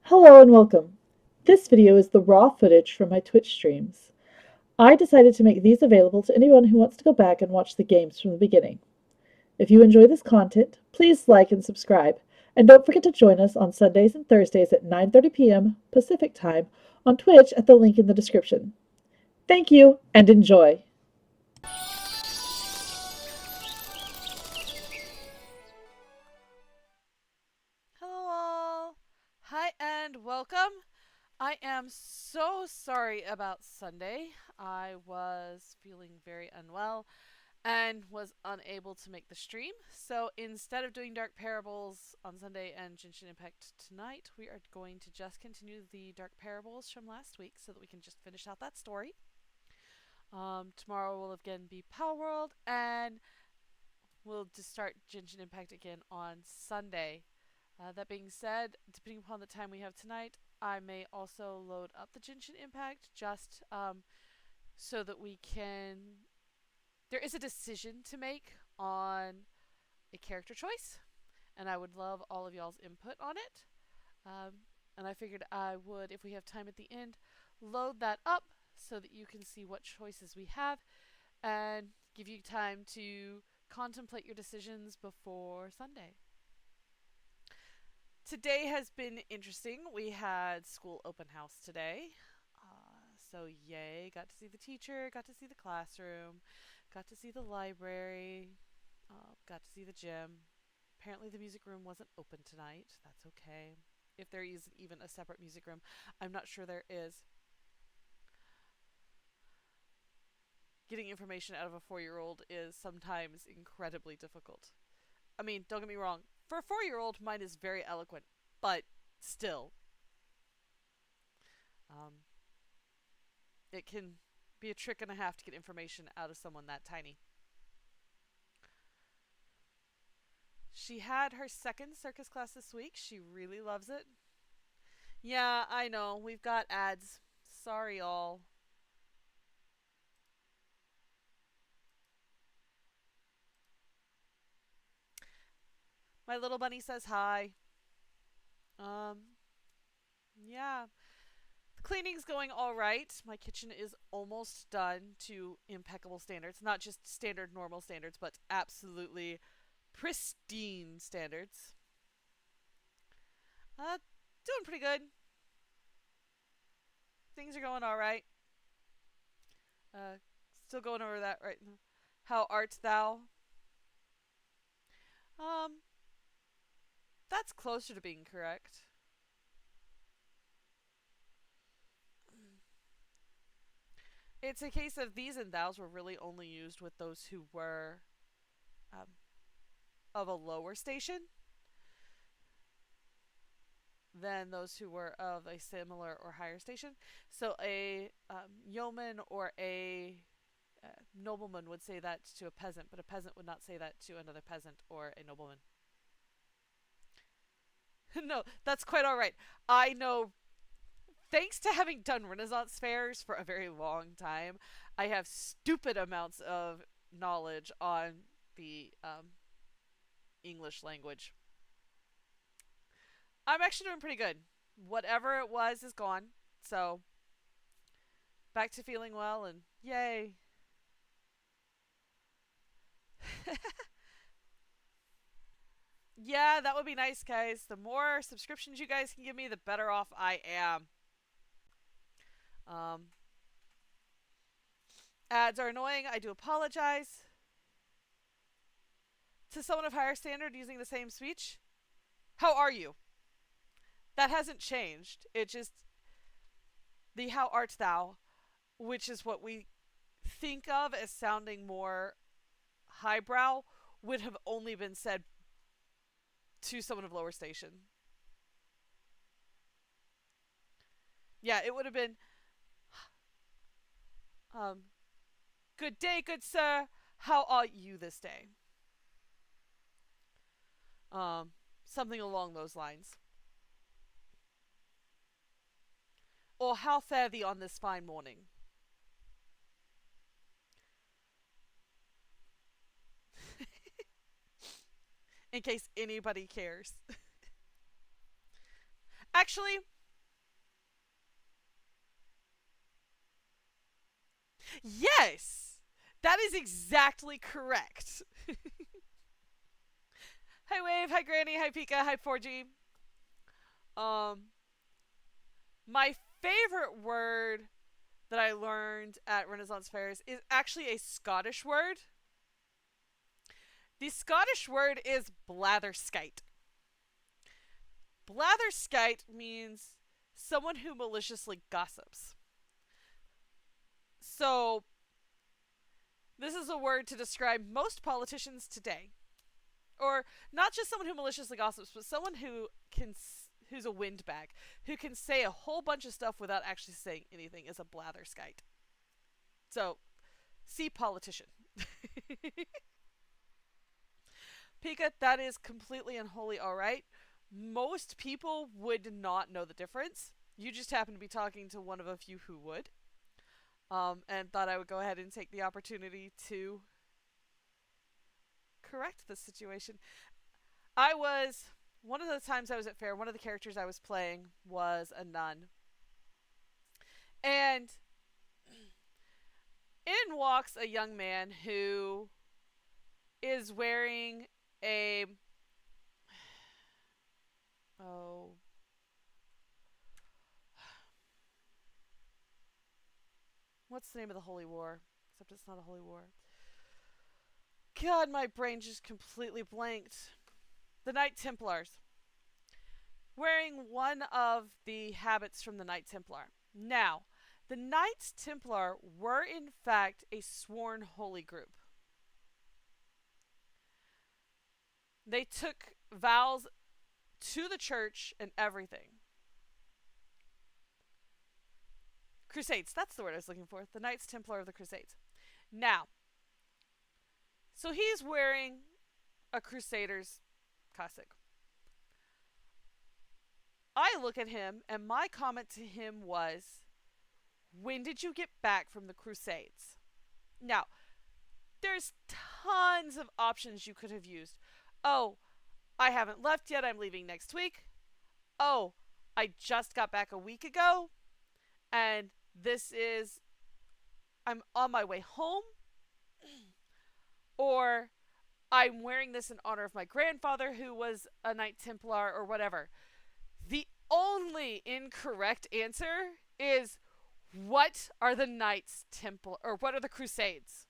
Hello and welcome. This video is the raw footage from my Twitch streams. I decided to make these available to anyone who wants to go back and watch the games from the beginning. If you enjoy this content, please like and subscribe, and don't forget to join us on Sundays and Thursdays at 9:30 p.m. Pacific Time on Twitch at the link in the description. Thank you and enjoy. Hello all! Hi and welcome! I am so sorry about Sunday. I was feeling very unwell and was unable to make the stream. So instead of doing Dark Parables on Sunday and Genshin Impact tonight, we are going to just continue the Dark Parables from last week so that we can just finish out that story. Tomorrow will again be Power World, and we'll just start Genshin Impact again on Sunday. That being said, depending upon the time we have tonight, I may also load up the Genshin Impact just so that we can. There is a decision to make on a character choice, and I would love all of y'all's input on it. And I figured I would, if we have time at the end, load that up so that you can see what choices we have and give you time to contemplate your decisions before Sunday. Today has been interesting. We had school open house today. So, yay. Got to see the teacher, got to see the classroom, got to see the library, got to see the gym. Apparently, the music room wasn't open tonight. That's okay. If there is even a separate music room, I'm not sure there is. Getting information out of a 4-year-old is sometimes incredibly difficult. I mean, don't get me wrong. For a 4-year-old, mine is very eloquent, but still, um, it can be a trick and a half to get information out of someone that tiny. She had her second circus class this week. She really loves it. Yeah, I know. We've got ads. Sorry, all. My little bunny says hi. Um, yeah. The cleaning's going all right. My kitchen is almost done to impeccable standards. Not just standard normal standards, but absolutely pristine standards. Uh, Doing pretty good. Things are going all right. Uh, Still going over that right now. How art thou? Um, that's closer to being correct. It's a case of these and thous were really only used with those who were um, of a lower station than those who were of a similar or higher station. So a yeoman or a nobleman would say that to a peasant, but a peasant would not say that to another peasant or a nobleman. No, that's quite all right. I know. Thanks to having done Renaissance fairs for a very long time, I have stupid amounts of knowledge on the English language. I'm actually doing pretty good. Whatever it was is gone. So, back to feeling well and yay. Yeah, that would be nice, guys. The more subscriptions you guys can give me, the better off I am. Um, Ads are annoying. I do apologize. To someone of higher standard using the same speech, how are you? That hasn't changed. It just the how art thou, which is what we think of as sounding more highbrow, would have only been said to someone of lower station. Yeah, it would have been um, good day, good sir. How are you this day? Um, Something along those lines. Or how fare thee on this fine morning? In case anybody cares. Actually, Yes! That is exactly correct. Hi Wave, hi Granny, hi Pika, hi 4G. Um, my favorite word that I learned at Renaissance fairs is actually a Scottish word. The Scottish word is blatherskite. Blatherskite means someone who maliciously gossips. So, this is a word to describe most politicians today. Or not just someone who maliciously gossips, but someone who's a windbag, who can say a whole bunch of stuff without actually saying anything is a blatherskite. So, see politician. Pika, that is completely and wholly alright. Most people would not know the difference. You just happen to be talking to one of a few who would. And thought I would go ahead and take the opportunity to correct the situation. One of the times I was at fair, one of the characters I was playing was a nun. And in walks a young man who is wearing a. Oh. What's the name of the Holy War? Except it's not a Holy War. God, my brain just completely blanked. The Knight Templars. Wearing one of the habits from the Knight Templar. Now, the Knights Templar were in fact a sworn holy group. They took vows to the church and everything. Crusades, that's the word I was looking for. The Knights Templar of the Crusades. Now, so he's wearing a Crusader's cassock. I look at him, and my comment to him was, when did you get back from the Crusades? Now, there's tons of options you could have used. Oh, I haven't left yet, I'm leaving next week. Oh, I just got back a week ago, and I'm on my way home. Or, I'm wearing this in honor of my grandfather who was a Knight Templar or whatever. The only incorrect answer is, what are the Knights Templar, or what are the Crusades?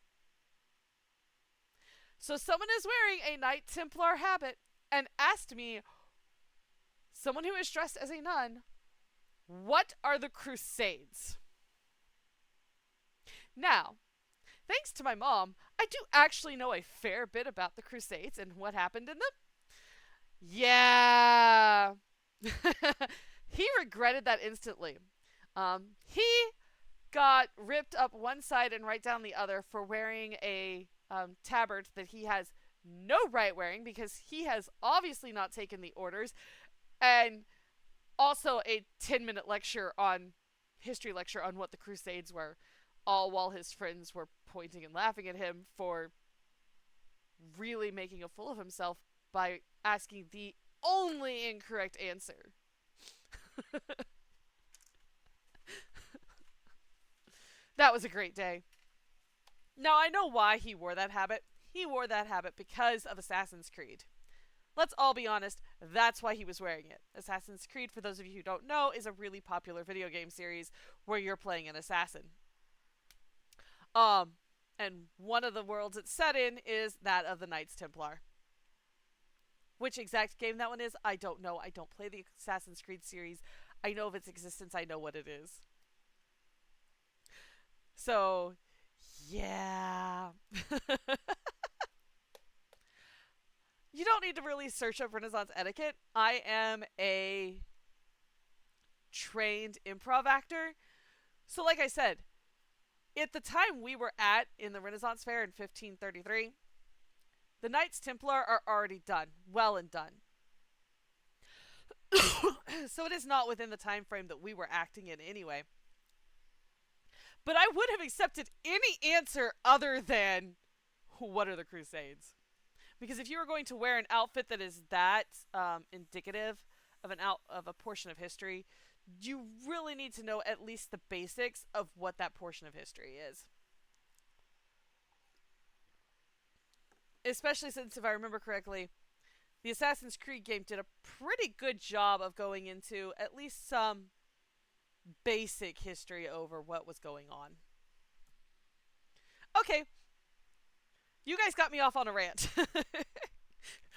So someone is wearing a Knight Templar habit and asked me, someone who is dressed as a nun, what are the Crusades? Now, thanks to my mom, I do actually know a fair bit about the Crusades and what happened in them. Yeah. He regretted that instantly. He got ripped up one side and right down the other for wearing a tabard that he has no right wearing because he has obviously not taken the orders, and also a 10-minute history lecture on what the Crusades were, all while his friends were pointing and laughing at him for really making a fool of himself by asking the only incorrect answer. That was a great day. Now, I know why he wore that habit. He wore that habit because of Assassin's Creed. Let's all be honest, that's why he was wearing it. Assassin's Creed, for those of you who don't know, is a really popular video game series where you're playing an assassin. And one of the worlds it's set in is that of the Knights Templar. Which exact game that one is, I don't know. I don't play the Assassin's Creed series. I know of its existence. I know what it is. So, yeah. You don't need to really search up Renaissance etiquette. I am a trained improv actor. So, like I said, at the time we were at in the Renaissance Fair in 1533, the Knights Templar are already done. Well and done. So it is not within the time frame that we were acting in anyway. But I would have accepted any answer other than, what are the Crusades? Because if you were going to wear an outfit that is that indicative of a portion of history, you really need to know at least the basics of what that portion of history is. Especially since, if I remember correctly, the Assassin's Creed game did a pretty good job of going into at least some basic history over what was going on. Okay, you guys got me off on a rant.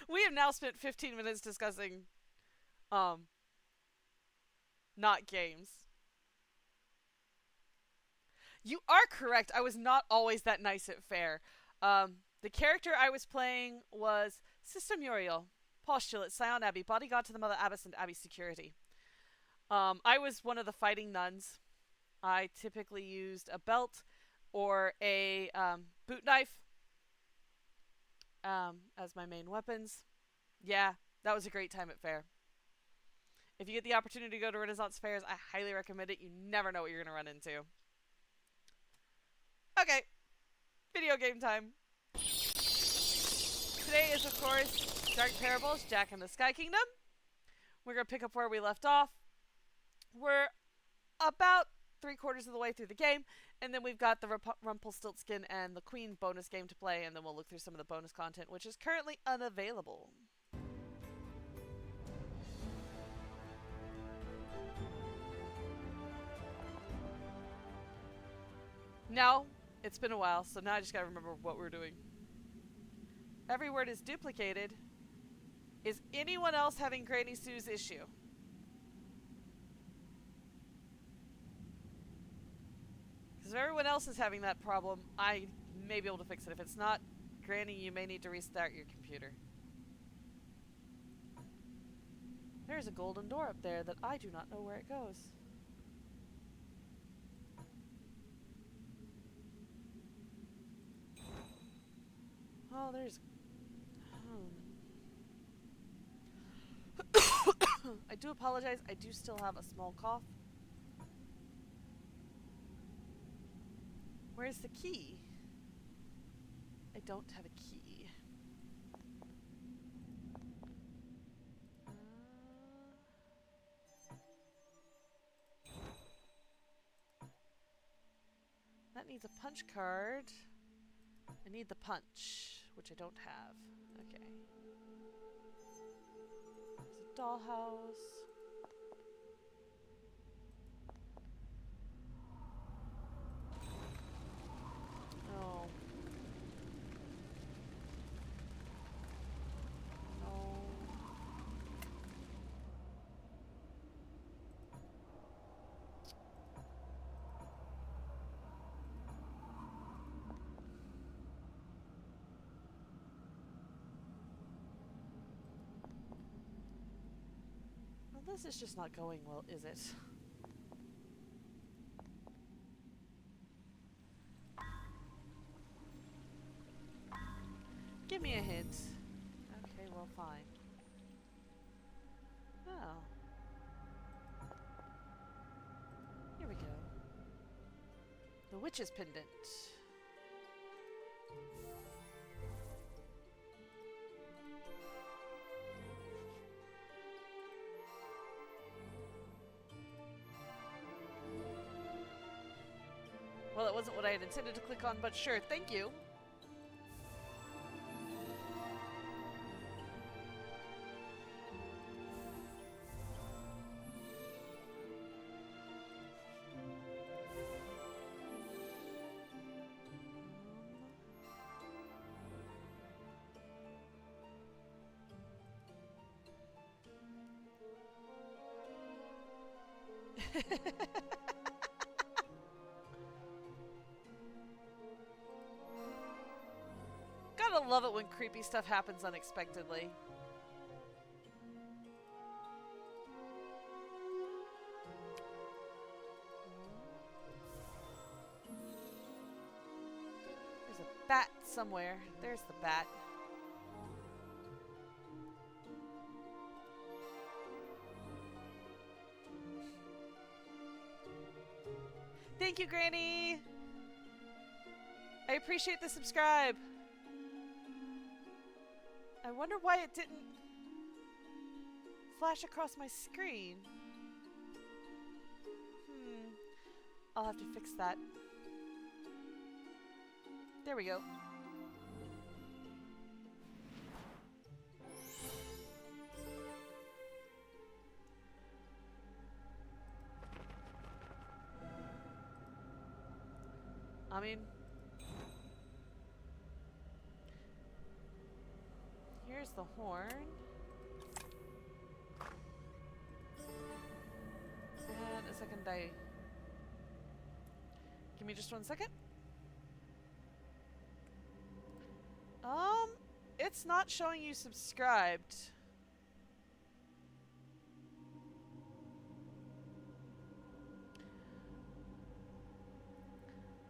We have now spent 15 minutes discussing not games. You are correct. I was not always that nice at fair. The character I was playing was Sister Muriel, postulate, Scion Abbey, bodyguard to the Mother Abbess and Abbey security. I was one of the fighting nuns. I typically used a belt or a boot knife as my main weapons. Yeah, that was a great time at fair. If you get the opportunity to go to Renaissance fairs, I highly recommend it. You never know what you're going to run into. Okay, video game time. Today is, of course, Dark Parables, Jack and the Sky Kingdom. We're going to pick up where we left off. We're about 3/4 of the way through the game, and then we've got the Rumpelstiltskin and the Queen bonus game to play, and then we'll look through some of the bonus content, which is currently unavailable. Now, it's been a while, so now I just gotta remember what we're doing. Every word is duplicated. Is anyone else having Granny Sue's issue? Because if everyone else is having that problem, I may be able to fix it. If it's not, Granny, you may need to restart your computer. There's a golden door up there that I do not know where it goes. Oh, there's... I do apologize. I do still have a small cough. Where's the key? I don't have a key. That needs a punch card. I need the punch, which I don't have. Okay. There's a dollhouse. Oh. No. Well, this is just not going well, is it? Give me a hint. Okay, well, fine. Oh. Here we go. The Witch's Pendant. Well, it wasn't what I had intended to click on, but sure, thank you. Gotta love it when creepy stuff happens unexpectedly. There's a bat somewhere. There's the bat. Thank you, Granny! I appreciate the subscribe. I wonder why it didn't flash across my screen. I'll have to fix that. There we go. I mean, here's the horn. And a second die. Give me just 1 second. It's not showing you subscribed.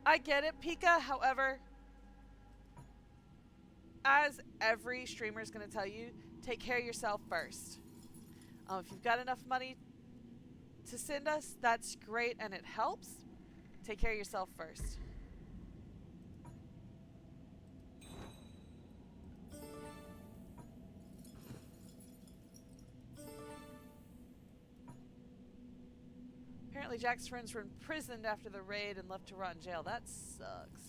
I get it, Pika. However, as every streamer is going to tell you, take care of yourself first. If you've got enough money to send us, that's great and it helps. Take care of yourself first. Apparently Jack's friends were imprisoned after the raid and left to rot in jail. That sucks.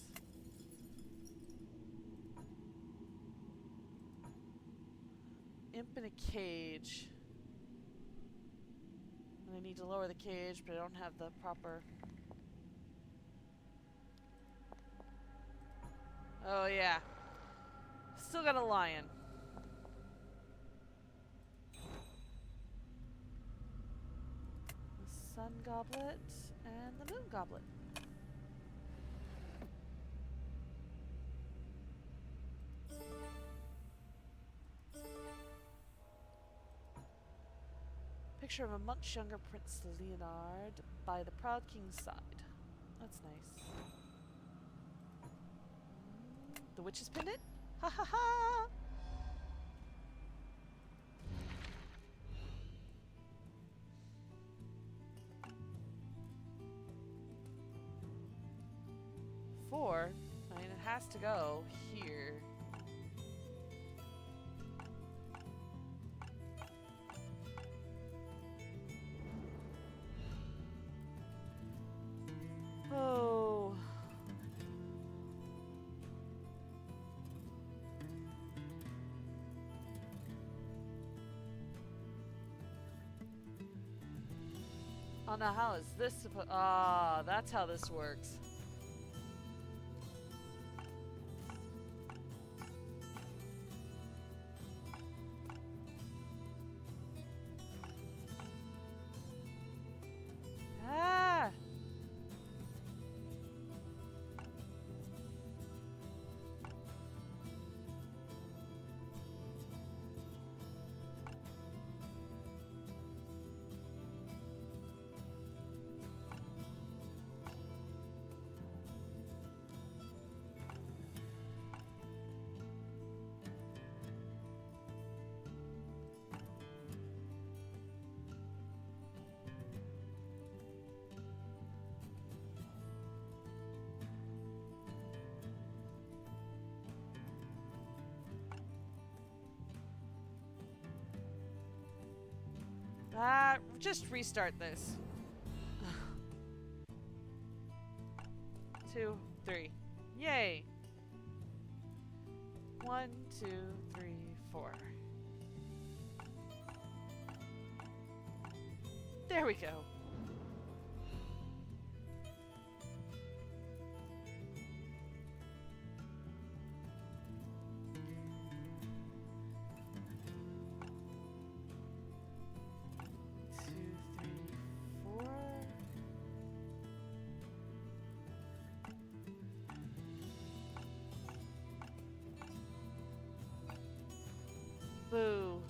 Imp in a cage. And I need to lower the cage, but I don't have the proper... Oh yeah. Still got a lion. The sun goblet and the moon goblet. Picture of a much younger Prince Leonard by the proud king's side. That's nice. The witch's pendant? Ha ha ha! Four? I mean, it has to go here. Oh. Oh, now how is this supposed... Ah, that's how this works. Ah! Just restart this. 2, 3. Yay! 1, 2, 3, 4. There we go. Boo.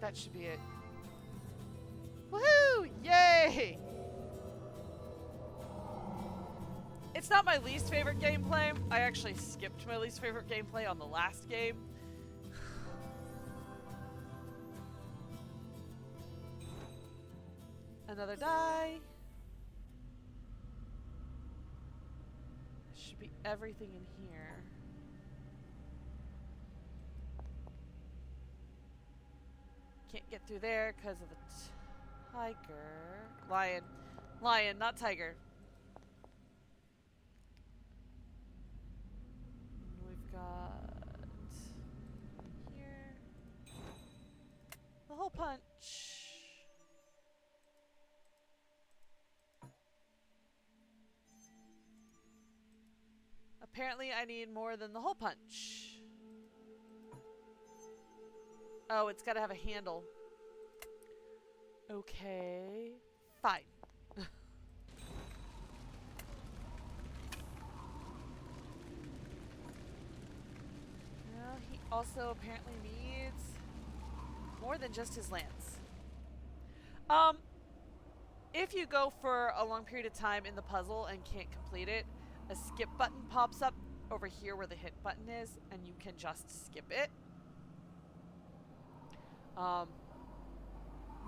That should be it. Woohoo! Yay! It's not my least favorite gameplay. I actually skipped my least favorite gameplay on the last game. Another die. Should be everything in here. Can't get through there because of the tiger. Lion. Lion, not tiger. We've got punch. Apparently I need more than the hole punch. Oh, it's gotta have a handle. Okay. Fine. Well, he also apparently needs more than just his lance. If you go for a long period of time in the puzzle and can't complete it, a skip button pops up over here where the hit button is, and you can just skip it.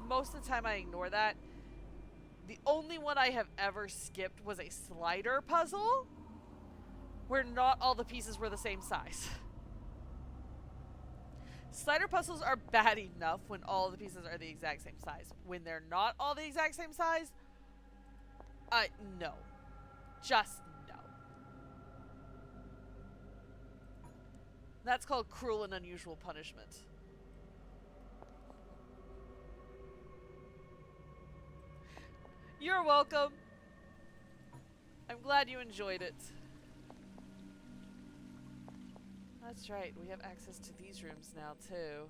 Most of the time I ignore that. The only one I have ever skipped was a slider puzzle, where not all the pieces were the same size. Slider puzzles are bad enough when all the pieces are the exact same size. When they're not all the exact same size, no. Just no. That's called cruel and unusual punishment. You're welcome. I'm glad you enjoyed it. That's right, we have access to these rooms now, too.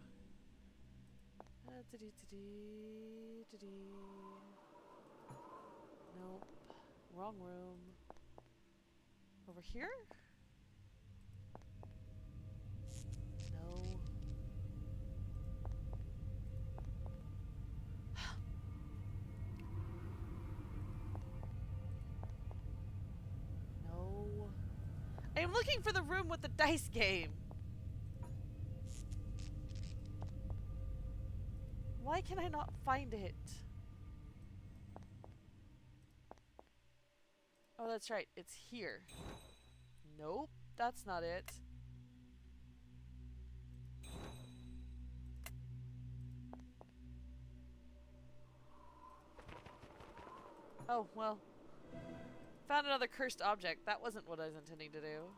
Nope. Wrong room. Over here? No. No. I'm looking for the room with the dice game. Why can I not find it? Oh, that's right. It's here. Nope, that's not it. Oh, well. Found another cursed object. That wasn't what I was intending to do.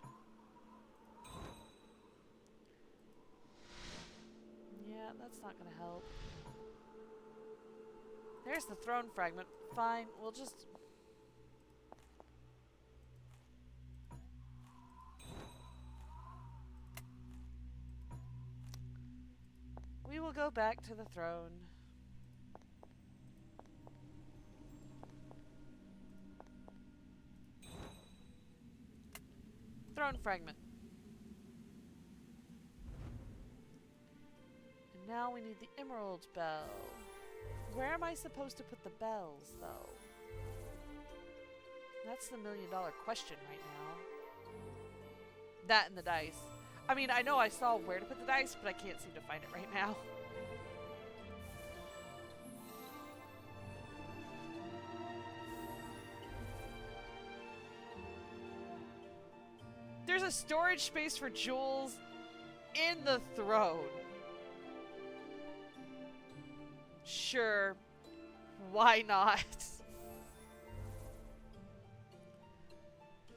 Yeah, that's not gonna help. There's the throne fragment. Fine, we'll just... We will go back to the throne. Throne fragment. And now we need the emerald bell. Where am I supposed to put the bells, though? That's the million-dollar question right now. That and the dice. I mean, I know I saw where to put the dice, but I can't seem to find it right now. There's a storage space for jewels in the throne. Sure. Why not?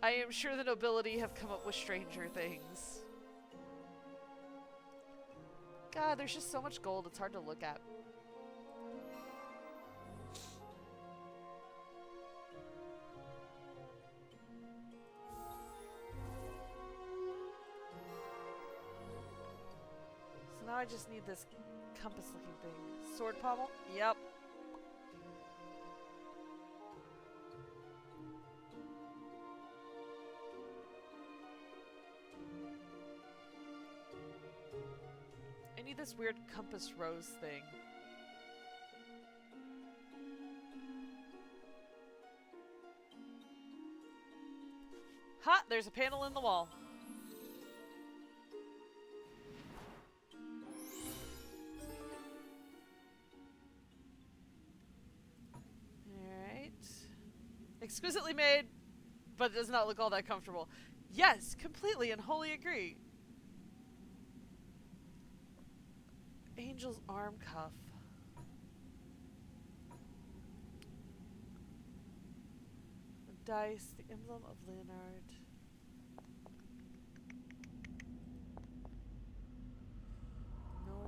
I am sure the nobility have come up with stranger things. God, there's just so much gold, it's hard to look at. So now I just need this compass-looking thing. Sword pommel? Yep. I need this weird compass rose thing. Ha! There's a panel in the wall. Alright. Exquisitely made, but it does not look all that comfortable. Yes, completely and wholly agree. Angel's arm cuff. The dice, the emblem of Leonard. No.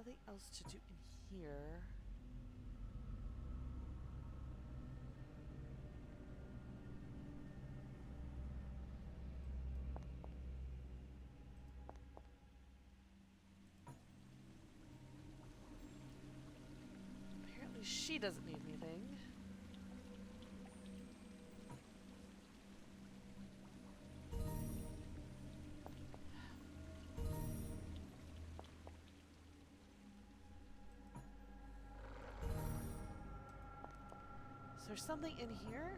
nothing else to do in here. Apparently she doesn't need anything. Is there something in here?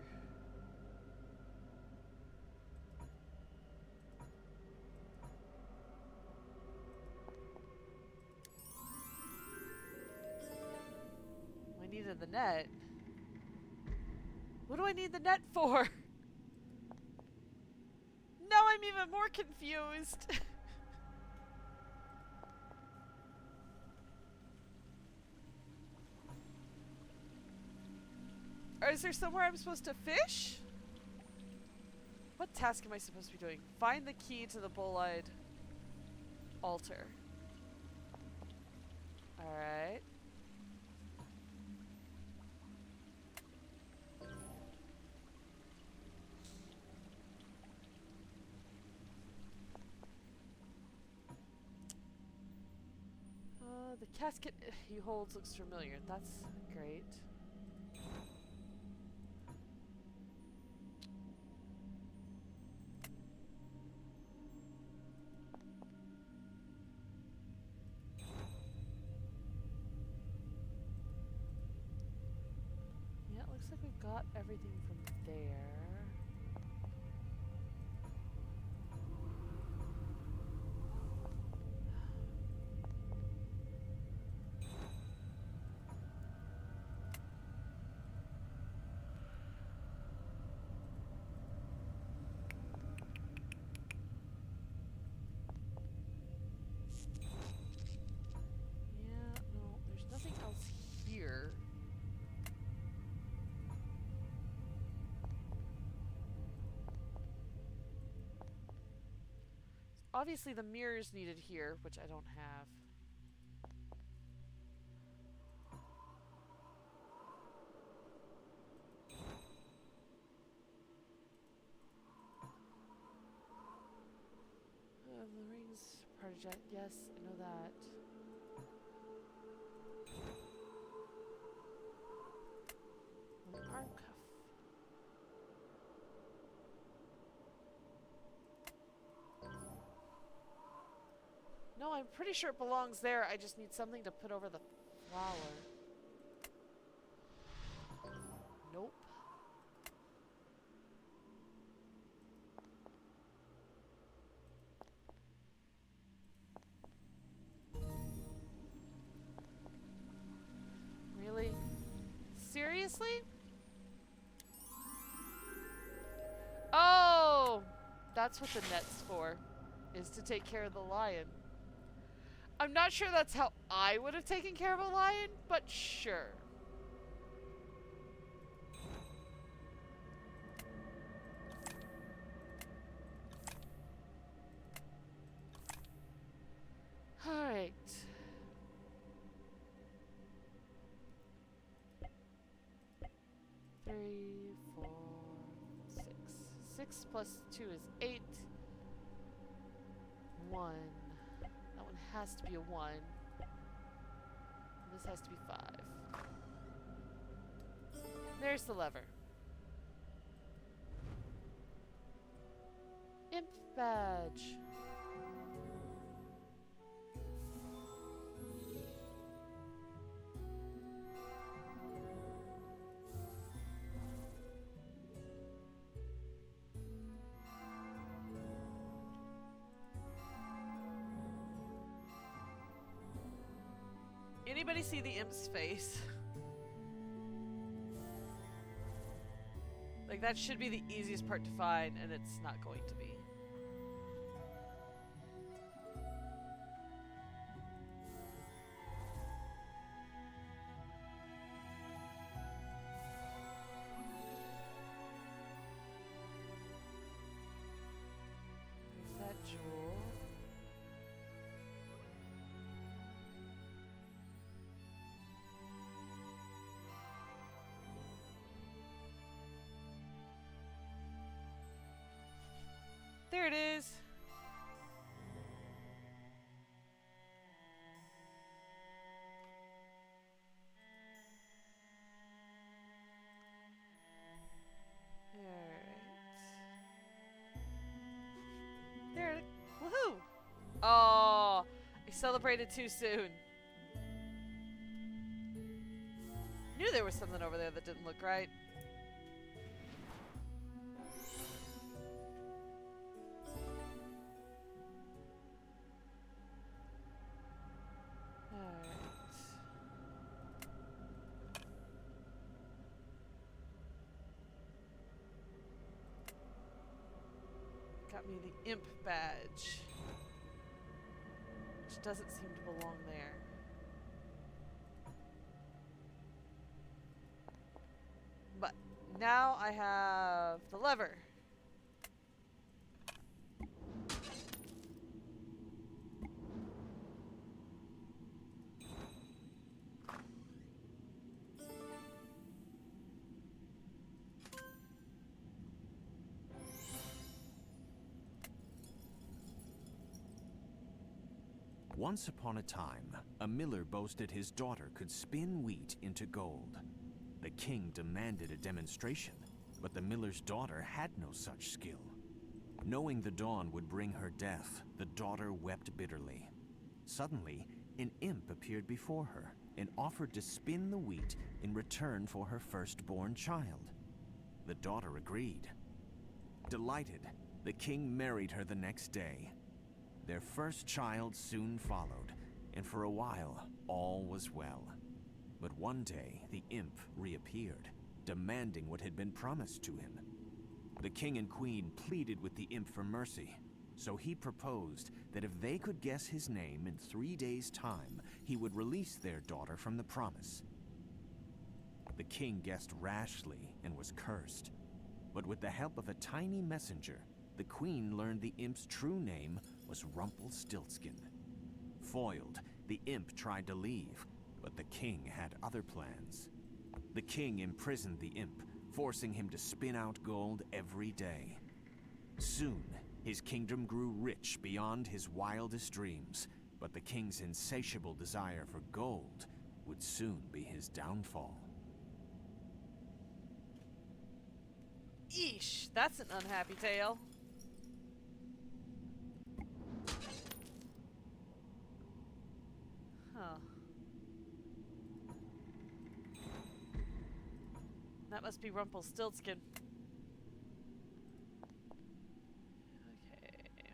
I needed the net. What do I need the net for? Now I'm even more confused. Or is there somewhere I'm supposed to fish? What task am I supposed to be doing? Find the key to the bolide altar. Alright. The casket he holds looks familiar. That's great. Yeah, it looks like we've got everything from there. Yeah, no, there's nothing else here. Obviously the mirror's needed here, which I don't have. The rings project, yes, I know that. An arm cuff. No, I'm pretty sure it belongs there. I just need something to put over the flower. Nope. Really? Seriously? Oh! That's what the net's for. Is to take care of the lion. I'm not sure that's how I would have taken care of a lion, but sure. Alright. Three, 4, 6. 6 plus 2 is 8. 1. That one has to be a 1. And this has to be 5. There's the lever. Imp badge. Anybody see the imp's face? Like, that should be the easiest part to find, and it's not going to be. There's that jewel. There it is. Alright. There it Woohoo! Oh, I celebrated too soon. Knew there was something over there that didn't look right. Got me the imp badge, which doesn't seem to belong there. But now I have the lever. Once upon a time, a miller boasted his daughter could spin wheat into gold. The king demanded a demonstration, but the miller's daughter had no such skill. Knowing the dawn would bring her death, the daughter wept bitterly. Suddenly, an imp appeared before her and offered to spin the wheat in return for her firstborn child. The daughter agreed. Delighted, the king married her the next day. Their first child soon followed, and for a while, all was well. But one day, the imp reappeared, demanding what had been promised to him. The king and queen pleaded with the imp for mercy, so he proposed that if they could guess his name in 3 days' time, he would release their daughter from the promise. The king guessed rashly and was cursed, but with the help of a tiny messenger, the queen learned the imp's true name was Rumpelstiltskin. Foiled, the imp tried to leave, but the king had other plans. The king imprisoned the imp, forcing him to spin out gold every day. Soon, his kingdom grew rich beyond his wildest dreams, but the king's insatiable desire for gold would soon be his downfall. Eesh, that's an unhappy tale. Huh. That must be Rumpelstiltskin. Okay.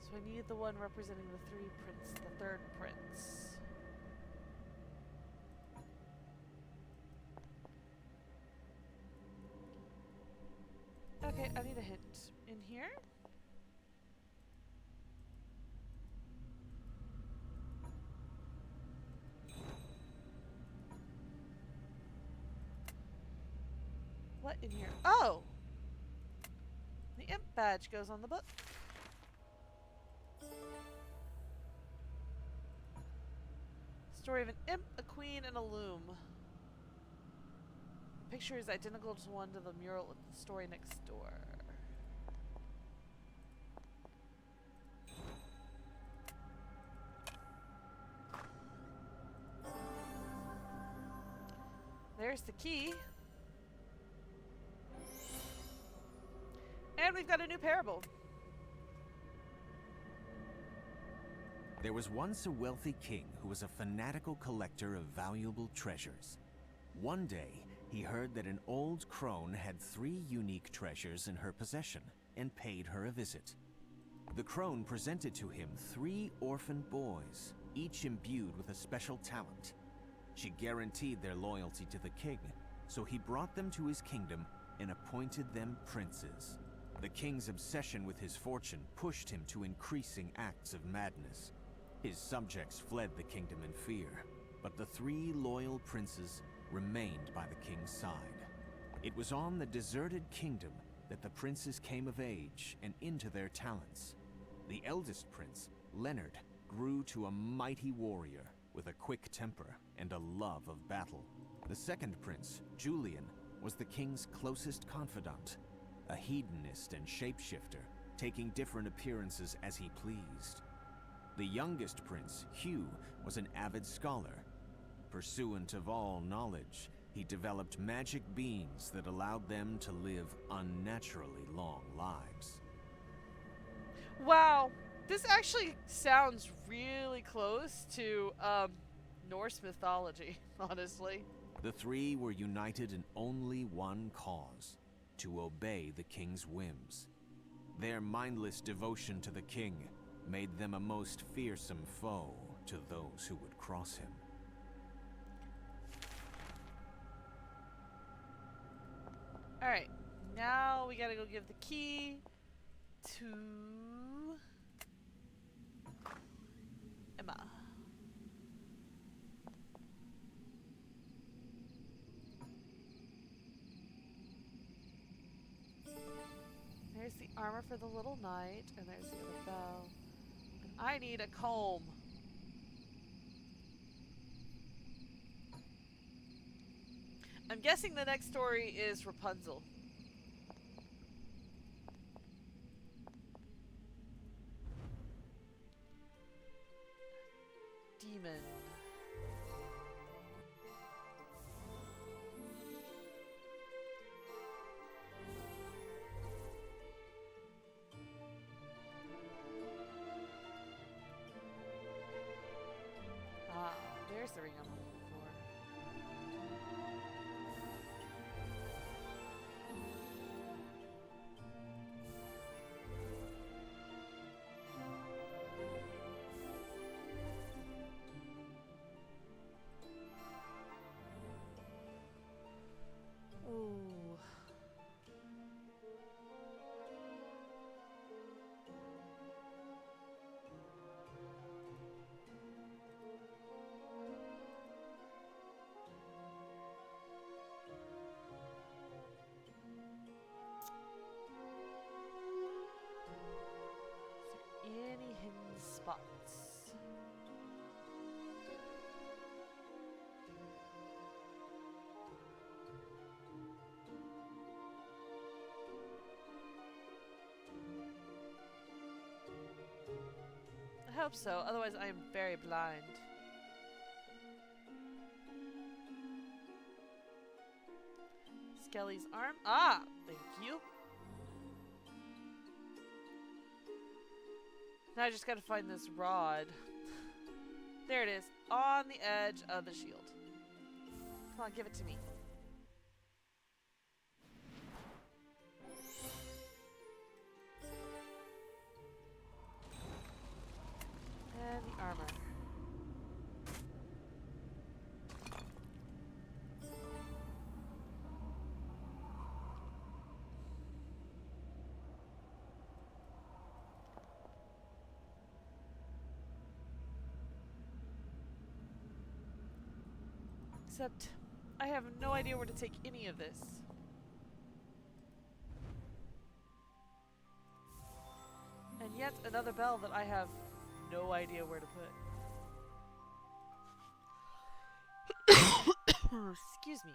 So I need the one representing the third prince. Okay, I need a hint. In here? What in here? Oh! The imp badge goes on the book. Story of an imp, a queen, and a loom. The picture is identical to one to the mural with the story next door. There's the key. And we've got a new parable. There was once a wealthy king who was a fanatical collector of valuable treasures. One day, he heard that an old crone had 3 unique treasures in her possession and paid her a visit. The crone presented to him 3 orphan boys, each imbued with a special talent. She guaranteed their loyalty to the king, so he brought them to his kingdom and appointed them princes. The king's obsession with his fortune pushed him to increasing acts of madness. His subjects fled the kingdom in fear, but the 3 loyal princes remained by the king's side. It was on the deserted kingdom that the princes came of age and into their talents. The eldest prince, Leonard, grew to a mighty warrior with a quick temper and a love of battle. The second prince, Julian, was the king's closest confidant, a hedonist and shapeshifter, taking different appearances as he pleased. The youngest prince, Hugh, was an avid scholar. Pursuant of all knowledge, he developed magic beings that allowed them to live unnaturally long lives. Wow, this actually sounds really close to Norse mythology, honestly. The three were united in only one cause: to obey the king's whims. Their mindless devotion to the king made them a most fearsome foe to those who would cross him. Alright, now we gotta go give the key to Emma. There's the armor for the little knight, and there's the other bell. And I need a comb. I'm guessing the next story is Rapunzel. Demon. Ah, there's the ring I'm looking for. Ooh. Is there any hidden spots? I hope so, otherwise I am very blind. Skelly's arm. Ah! Thank you. Now I just gotta find this rod. There it is, on the edge of the shield. Come on, give it to me. And the armor. Except, I have no idea where to take any of this. And yet another bell that I have no idea where to put. Excuse me.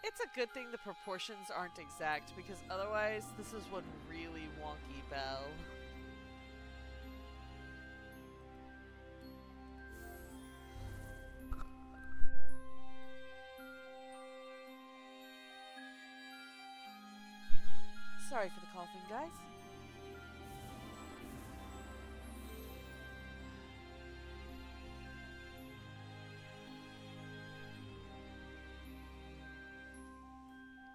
It's a good thing the proportions aren't exact, because otherwise this is one really wonky bell. Sorry for the coughing, guys.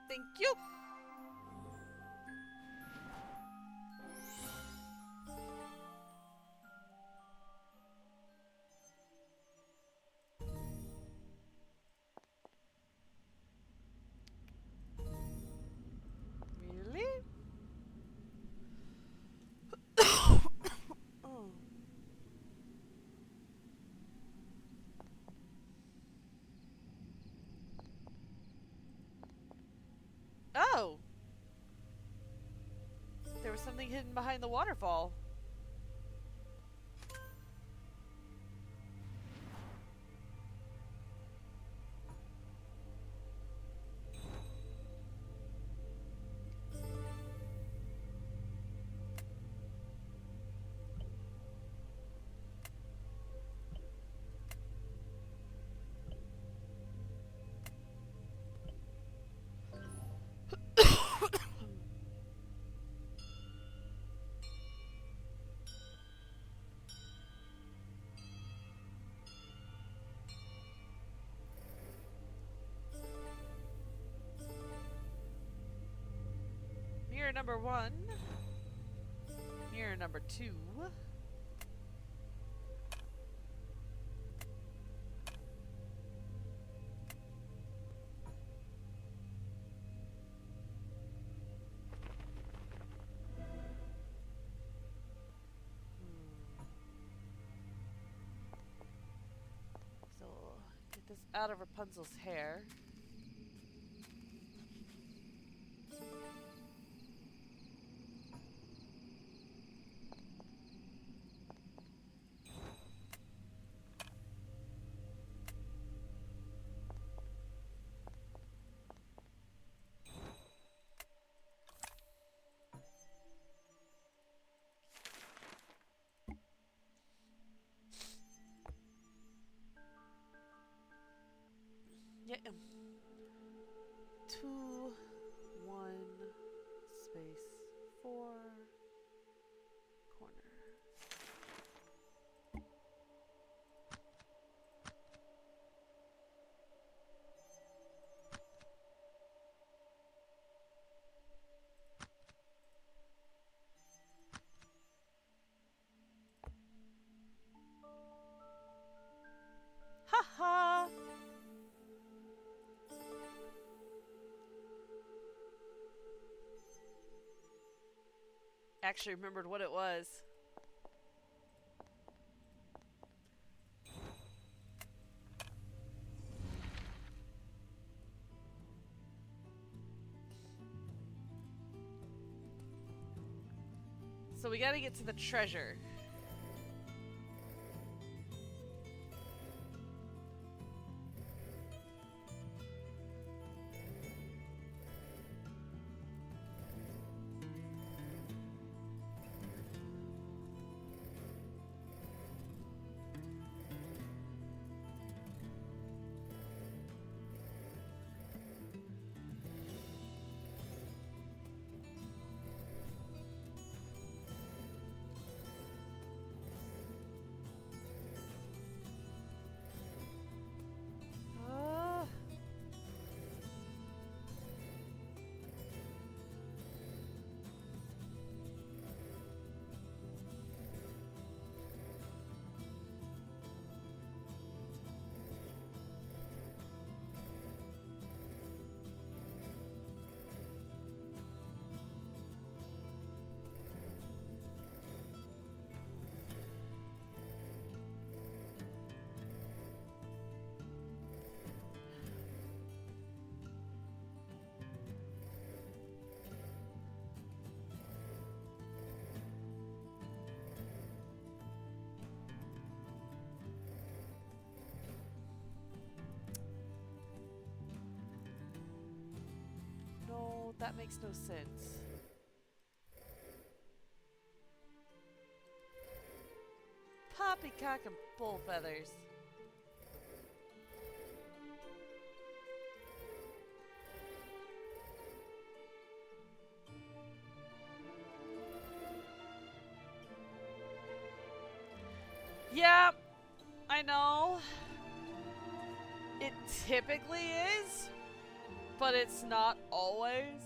Thank you. Really? something hidden behind the waterfall. Mirror number 1. Mirror number 2. So, get this out of Rapunzel's hair. Yeah. 2, 1, space 4, corner. Ha ha! Actually remembered what it was. So we gotta get to the treasure. No, that makes no sense. Poppycock and bull feathers. Yeah, I know. It typically is, but it's not always.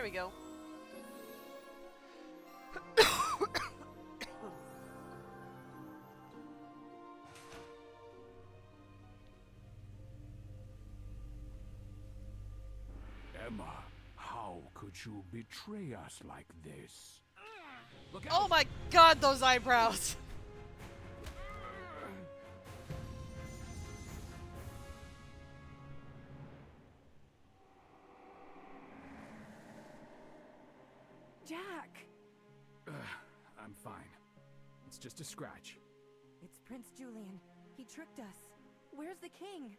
we go. Emma, how could you betray us like this? Look out! Oh my god, those eyebrows! Jack! I'm fine. It's just a scratch. It's Prince Julian. He tricked us. Where's the king?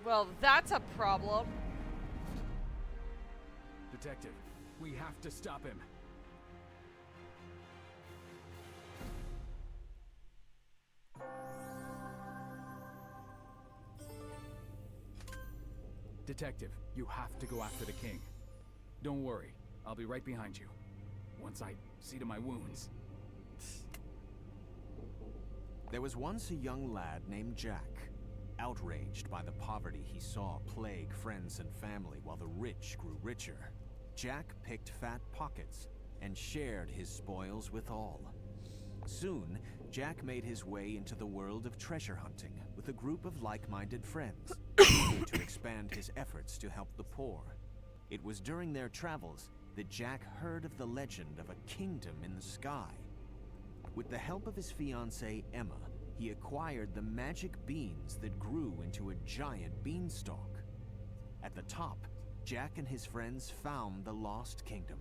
Well, that's a problem. Detective, we have to stop him. Detective, you have to go after the king. Don't worry, I'll be right behind you. Once I see to my wounds. There was once a young lad named Jack. Outraged by the poverty he saw plague friends and family while the rich grew richer, Jack picked fat pockets and shared his spoils with all. Soon, Jack made his way into the world of treasure hunting with a group of like-minded friends, eager to expand his efforts to help the poor. It was during their travels that Jack heard of the legend of a kingdom in the sky. With the help of his fiancée, Emma, he acquired the magic beans that grew into a giant beanstalk. At the top, Jack and his friends found the Lost Kingdom.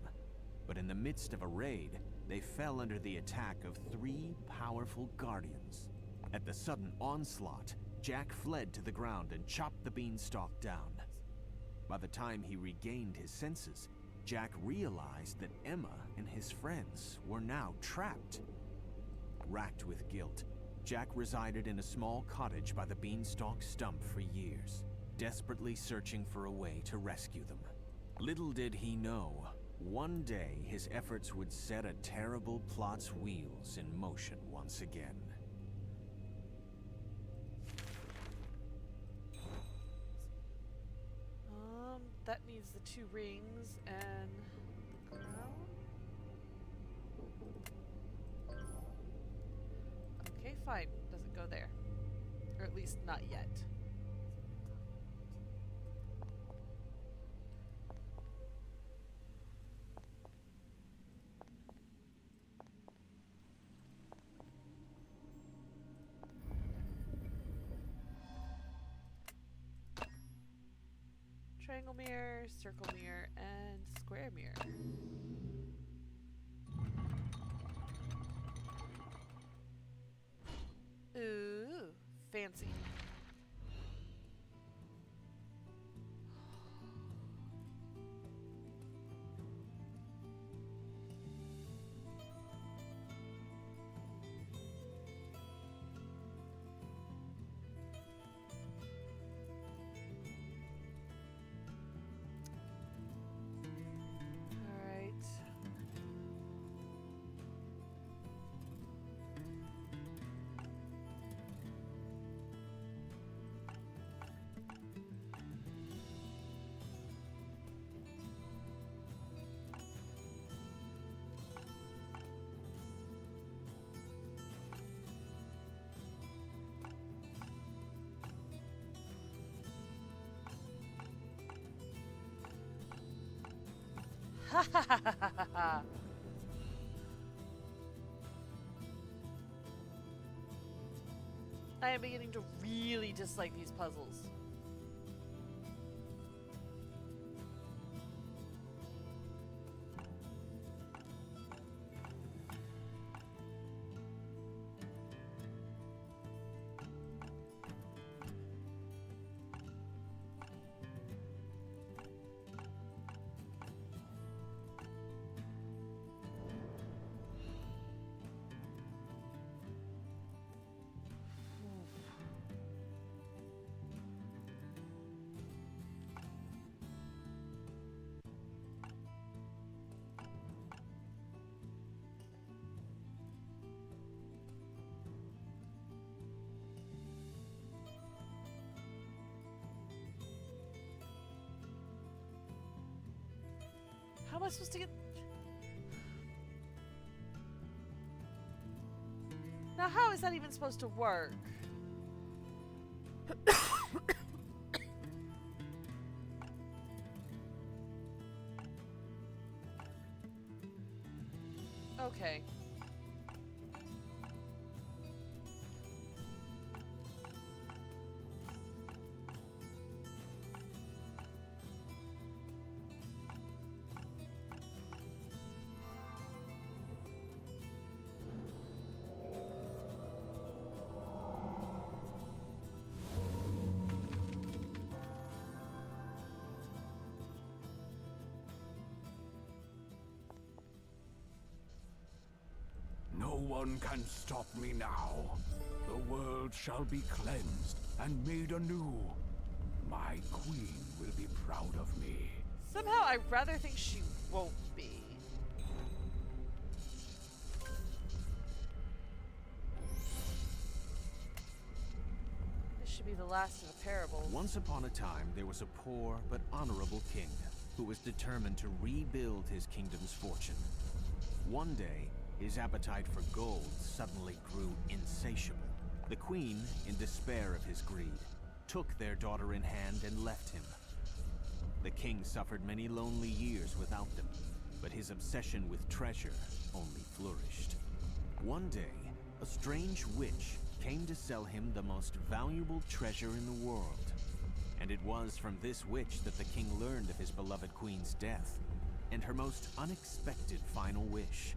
But in the midst of a raid, they fell under the attack of 3 powerful guardians. At the sudden onslaught, Jack fled to the ground and chopped the beanstalk down. By the time he regained his senses, Jack realized that Emma and his friends were now trapped. Racked with guilt, Jack resided in a small cottage by the beanstalk stump for years, desperately searching for a way to rescue them. Little did he know, one day his efforts would set a terrible plot's wheels in motion once again. That needs the 2 rings and the crown. Okay, fine. Doesn't go there. Or at least not yet. Triangle mirror, circle mirror, and square mirror. Ooh, fancy. Ha ha ha ha ha ha! I am beginning to really dislike these puzzles. am I supposed to get... Now, how is that even supposed to work? Okay. No one can stop me now. The world shall be cleansed and made anew. My queen will be proud of me. Somehow, I rather think she won't be. This should be the last of the parables. Once upon a time, there was a poor but honorable king who was determined to rebuild his kingdom's fortune. One day, his appetite for gold suddenly grew insatiable. The queen, in despair of his greed, took their daughter in hand and left him. The king suffered many lonely years without them, but his obsession with treasure only flourished. One day, a strange witch came to sell him the most valuable treasure in the world. And it was from this witch that the king learned of his beloved queen's death, and her most unexpected final wish: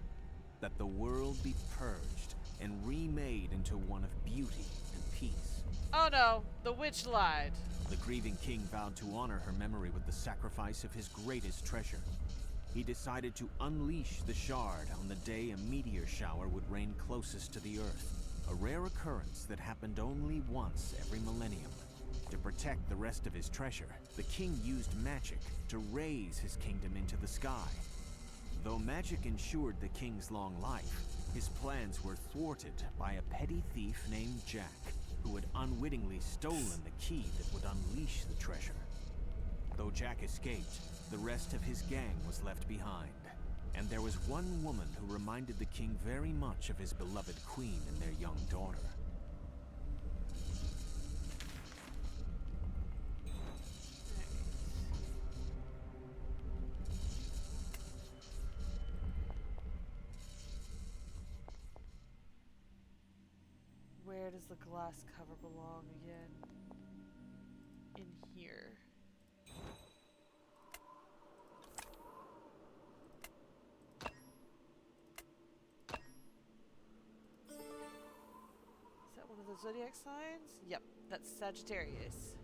that the world be purged and remade into one of beauty and peace. Oh no, the witch lied. The grieving king vowed to honor her memory with the sacrifice of his greatest treasure. He decided to unleash the shard on the day a meteor shower would rain closest to the Earth, a rare occurrence that happened only once every millennium. To protect the rest of his treasure, the king used magic to raise his kingdom into the sky. Though magic ensured the king's long life, his plans were thwarted by a petty thief named Jack, who had unwittingly stolen the key that would unleash the treasure. Though Jack escaped, the rest of his gang was left behind, and there was one woman who reminded the king very much of his beloved queen and their young daughter. Where does the glass cover belong again? In here. Is that one of the zodiac signs? Yep, that's Sagittarius.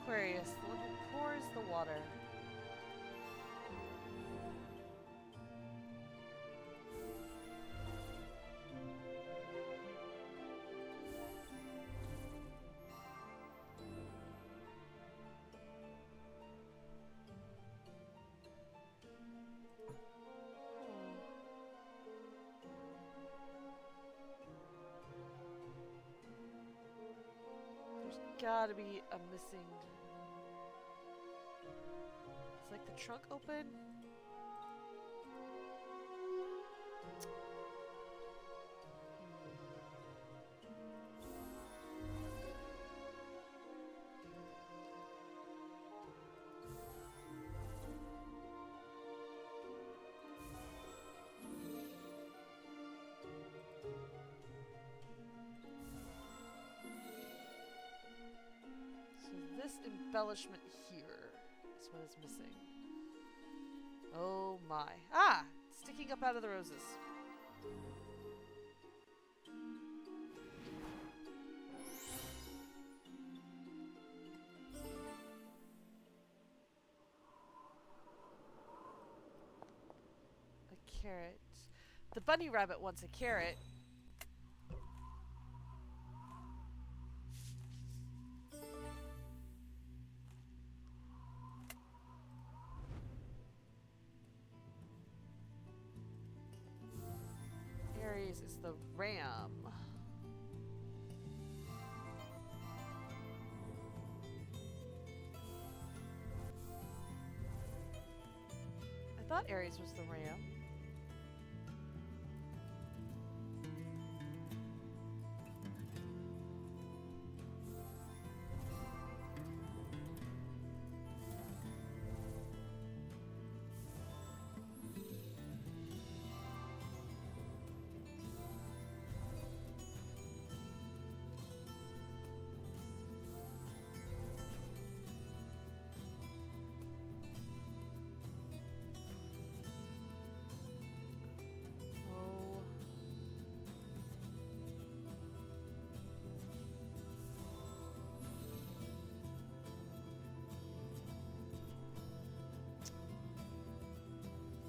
Aquarius, the one who pours the water. There's gotta be a missing. Is like the trunk open? So this embellishment here is what is missing. Oh my. Ah! Sticking up out of the roses. A carrot. The bunny rabbit wants a carrot. is the ram. I thought Ares was the ram. Oh.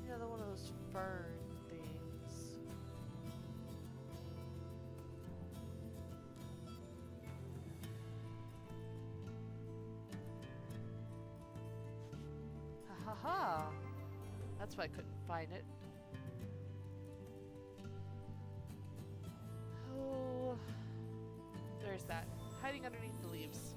Yeah, the one of those fern things. Ha ha ha! That's why I couldn't find it. Oh, there's that. Hiding underneath the leaves.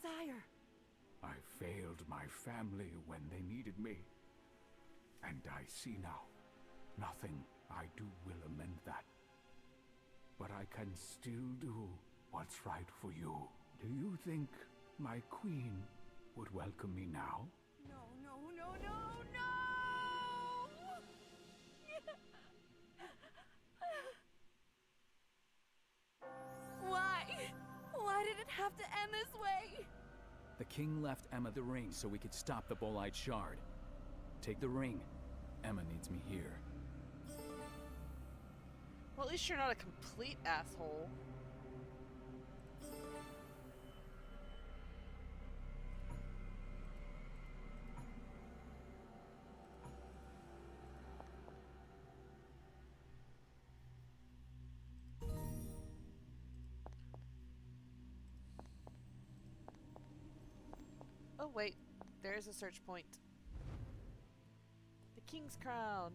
Sire! I failed my family when they needed me. And I see now, nothing I do will amend that. But I can still do what's right for you. Do you think my queen would welcome me now? No, no, no, no, no! Why? Why did it have to end this way? The king left Emma the ring so we could stop the Bolide Shard. Take the ring. Emma needs me here. Well, at least you're not a complete asshole. Oh wait, there's a search point. The King's Crown.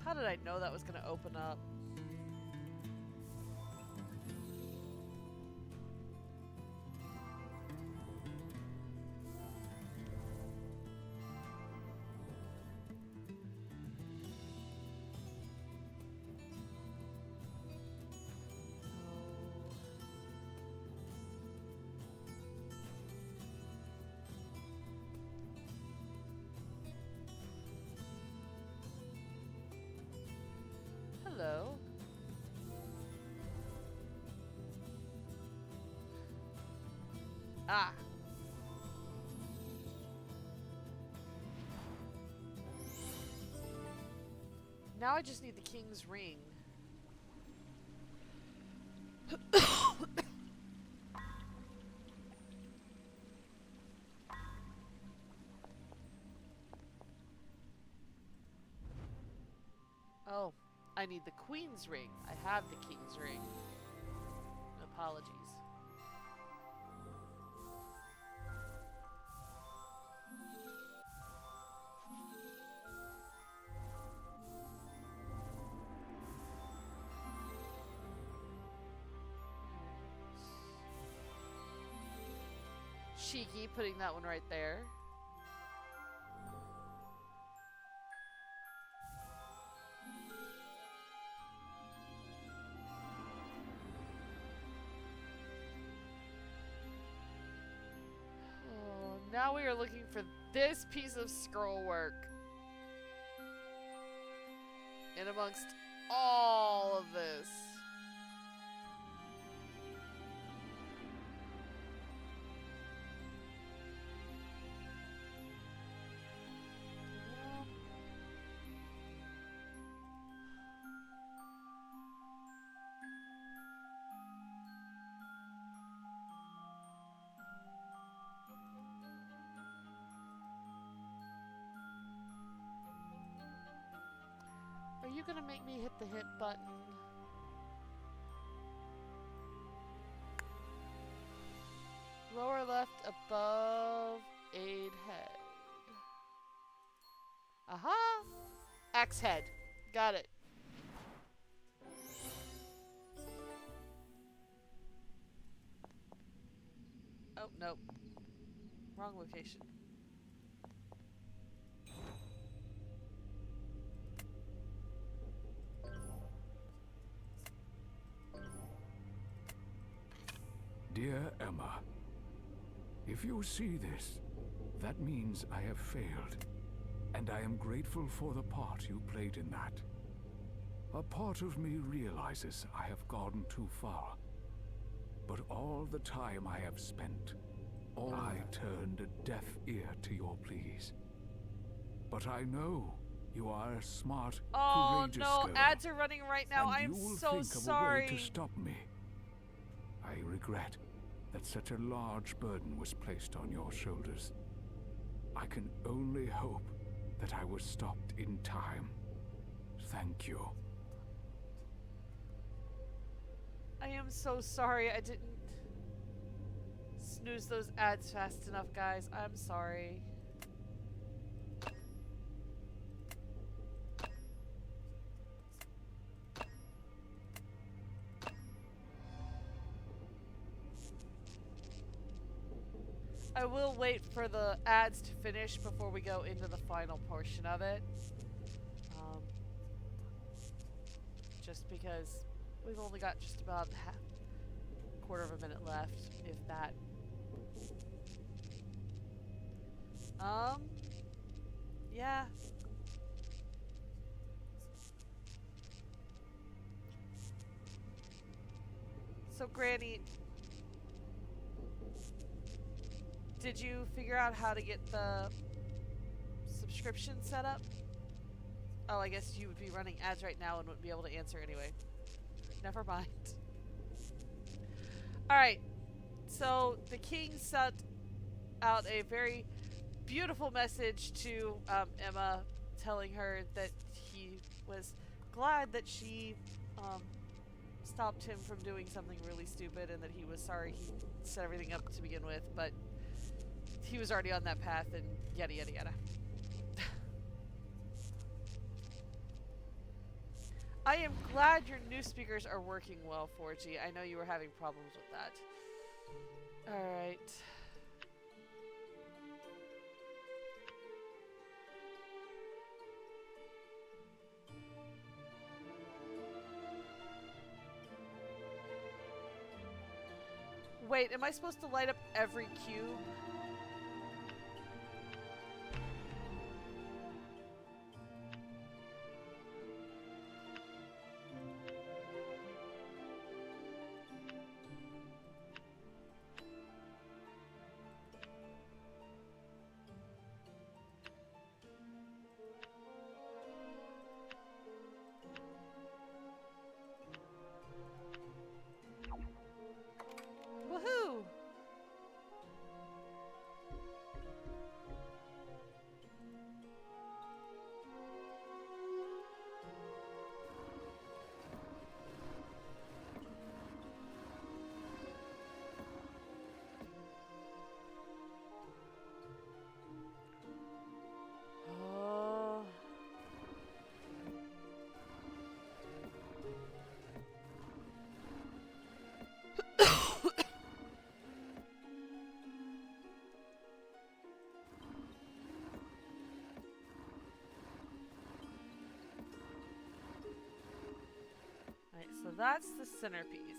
How did I know that was going to open up? Hello. Ah. Now I just need the king's ring. Oh, I need the queen's ring. I have the king's ring. Apologies. cheeky putting that one right there. Oh, now we are looking for this piece of scroll work. In amongst all of this. Are you gonna make me hit the hit button? Lower left above aid head. Aha! Axe head. Got it. Oh, nope. Wrong location. Dear Emma, if you see this, that means I have failed, and I am grateful for the part you played in that. A part of me realizes I have gone too far, but all the time I have spent, I turned a deaf ear to your pleas. But I know you are a smart, courageous no, girl, ads are running right now. and I am you will so think sorry. of a way to stop me. I regret that such a large burden was placed on your shoulders. I can only hope that I was stopped in time. Thank you. I am so sorry I didn't snooze those ads fast enough, guys. I'm sorry. I will wait for the ads to finish before we go into the final portion of it. Just because we've only got just about quarter of a minute left, if that. Yeah. So, Granny, did you figure out how to get the subscription set up? Oh, I guess you would be running ads right now and wouldn't be able to answer anyway. Never mind. Alright, so the king sent out a very beautiful message to Emma, telling her that he was glad that she stopped him from doing something really stupid, and that he was sorry he set everything up to begin with, but he was already on that path, and yada yada yada. I am glad your new speakers are working well, 4G. I know you were having problems with that. Alright. Wait, am I supposed to light up every cube? Woohoo! Alright, so that's the centerpiece.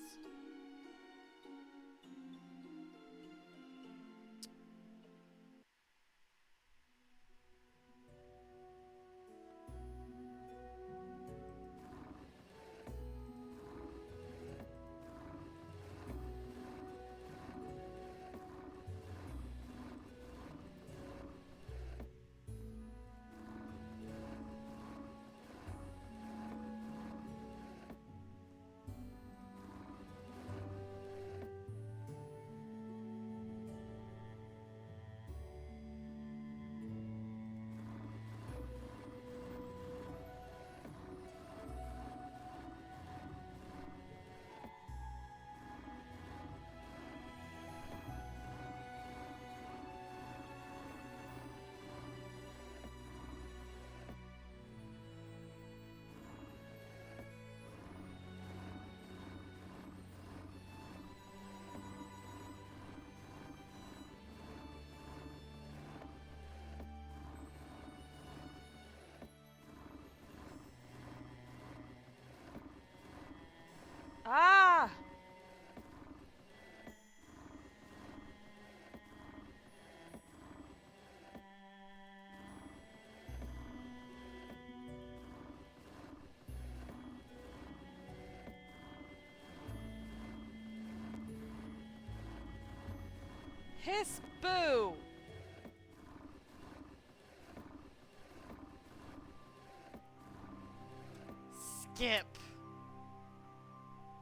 Ah! Hiss boo! Skip.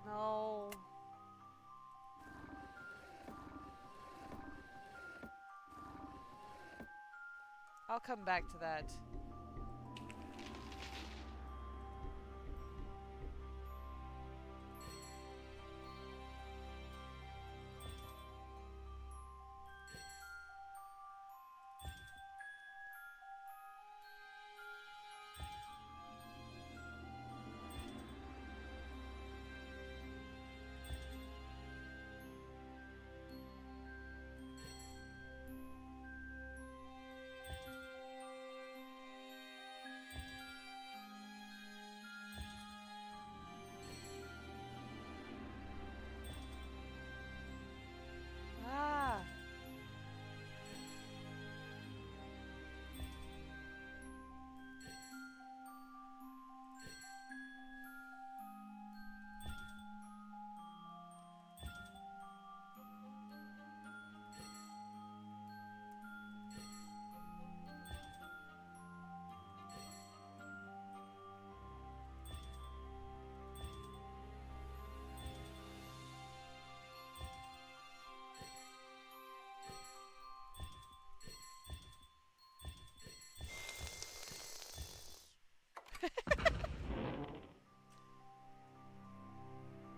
No. I'll come back to that. Ah.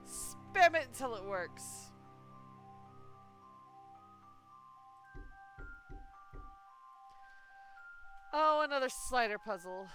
Spam it until it works. Oh, another slider puzzle.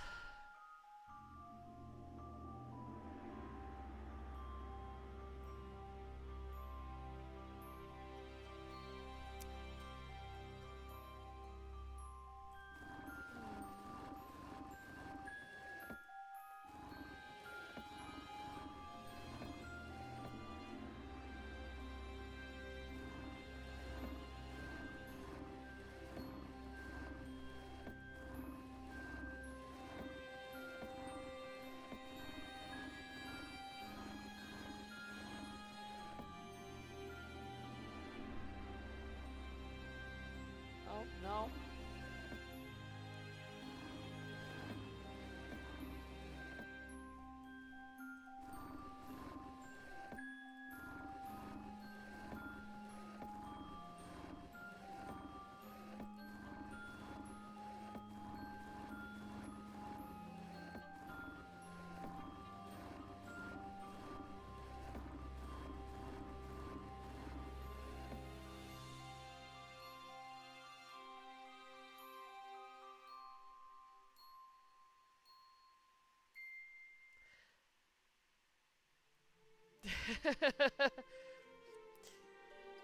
Oh, no.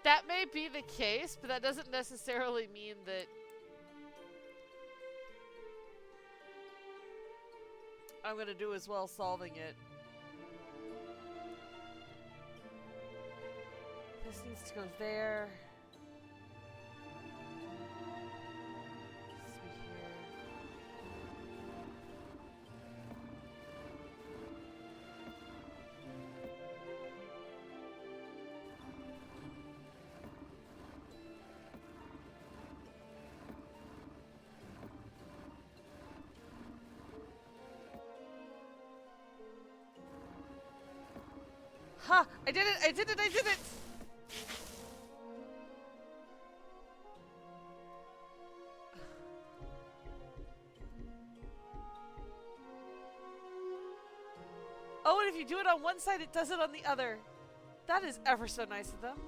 That may be the case, but that doesn't necessarily mean that I'm gonna do as well solving it. This needs to go there. Sweet here. Ha! I did it! I did it! I did it! Oh, and if you do it on one side, it does it on the other. That is ever so nice of them.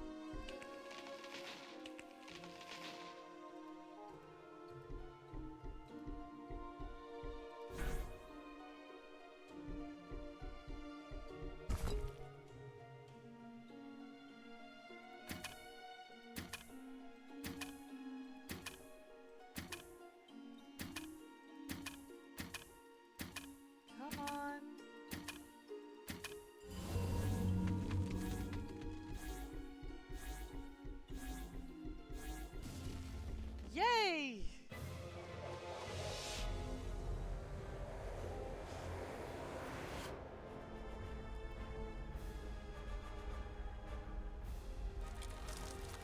Come on. Yay!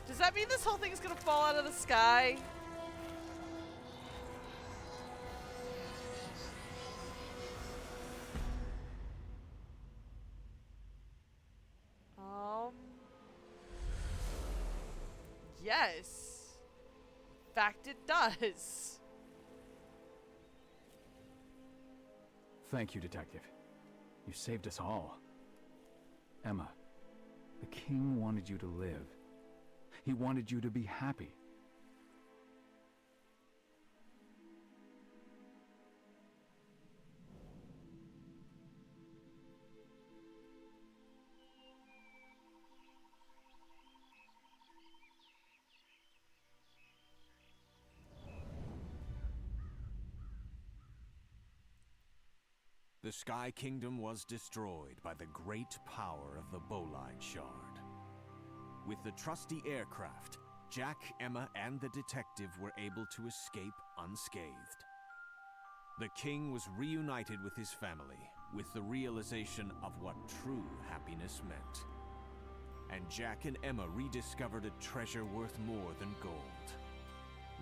Does that mean this whole thing is gonna fall out of the sky? Yes. In fact, it does. Thank you, Detective. You saved us all. Emma, the king wanted you to live. He wanted you to be happy. The Sky Kingdom was destroyed by the great power of the Bolide Shard. With the trusty aircraft, Jack, Emma, and the detective were able to escape unscathed. The king was reunited with his family, with the realization of what true happiness meant. And Jack and Emma rediscovered a treasure worth more than gold: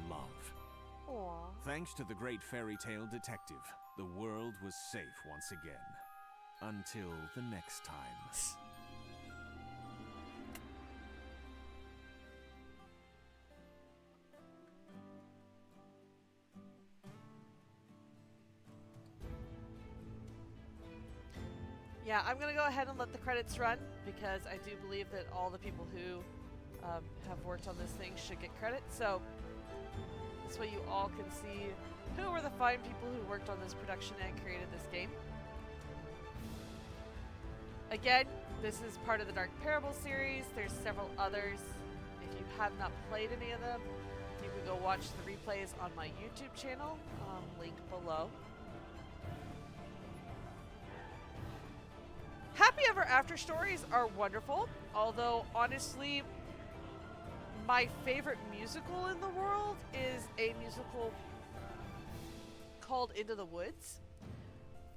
love. Aww. Thanks to the great fairy tale detective, the world was safe once again. Until the next time. Yeah, I'm gonna go ahead and let the credits run because I do believe that all the people who have worked on this thing should get credit. So this way you all can see who were the fine people who worked on this production and created this game. Again, this is part of the Dark Parable series. There's several others. If you have not played any of them, you can go watch the replays on my YouTube channel, link below. Happy Ever After stories are wonderful, although honestly, my favorite musical in the world is a musical called Into the Woods.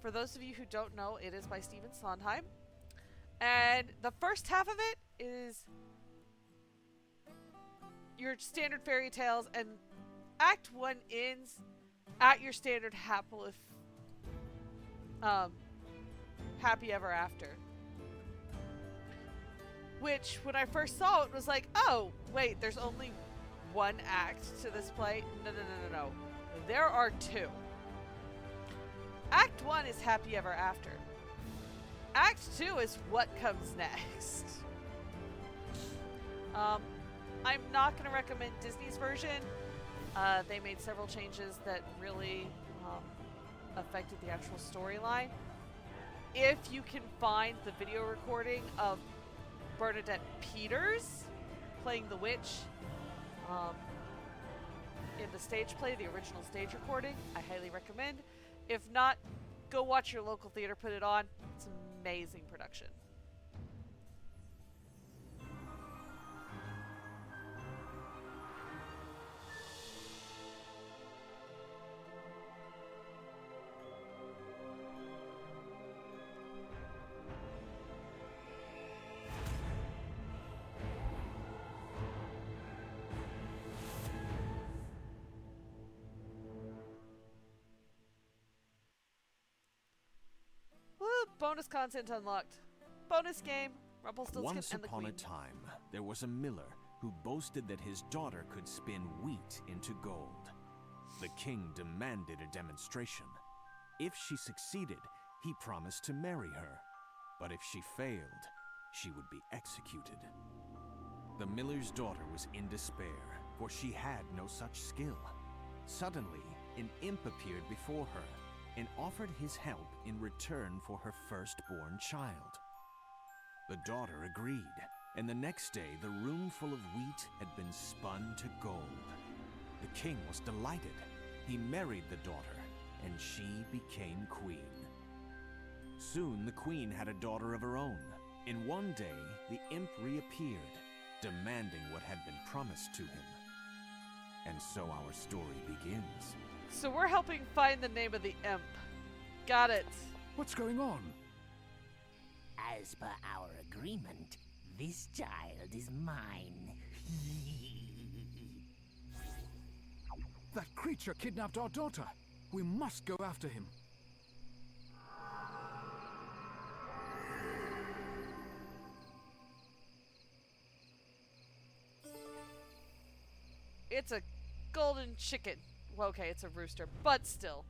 For those of you who don't know, it is by Stephen Sondheim. And the first half of it is your standard fairy tales, and Act 1 ends at your standard Happy Ever After. Which, when I first saw it, was like, oh, wait, there's only one act to this play? No. There are two. Act 1 is Happy Ever After. Act 2 is what comes next. I'm not going to recommend Disney's version. They made several changes that really affected the actual storyline. If you can find the video recording of Bernadette Peters playing the witch in the stage play, the original stage recording, I highly recommend. If not, go watch your local theater put it on. It's an amazing production. bonus content unlocked. Bonus game. Rumpelstiltskin Once and the upon Queen. a time, there was a miller who boasted that his daughter could spin wheat into gold. The king demanded a demonstration. If she succeeded, he promised to marry her. But if she failed, she would be executed. The miller's daughter was in despair, for she had no such skill. Suddenly, an imp appeared before her and offered his help in return for her firstborn child. The daughter agreed, and the next day the room full of wheat had been spun to gold. The king was delighted. He married the daughter, and she became queen. Soon the queen had a daughter of her own, and one day the imp reappeared, demanding what had been promised to him. And so our story begins. So we're helping find the name of the imp. Got it. What's going on? As per our agreement, this child is mine. That creature kidnapped our daughter. We must go after him. It's a golden chicken. Well, okay, it's a rooster, but still.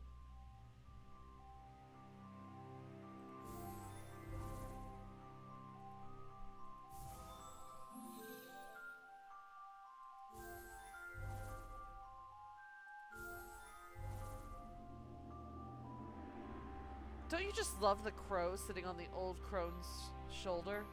Don't you just love the crow sitting on the old crone's shoulder?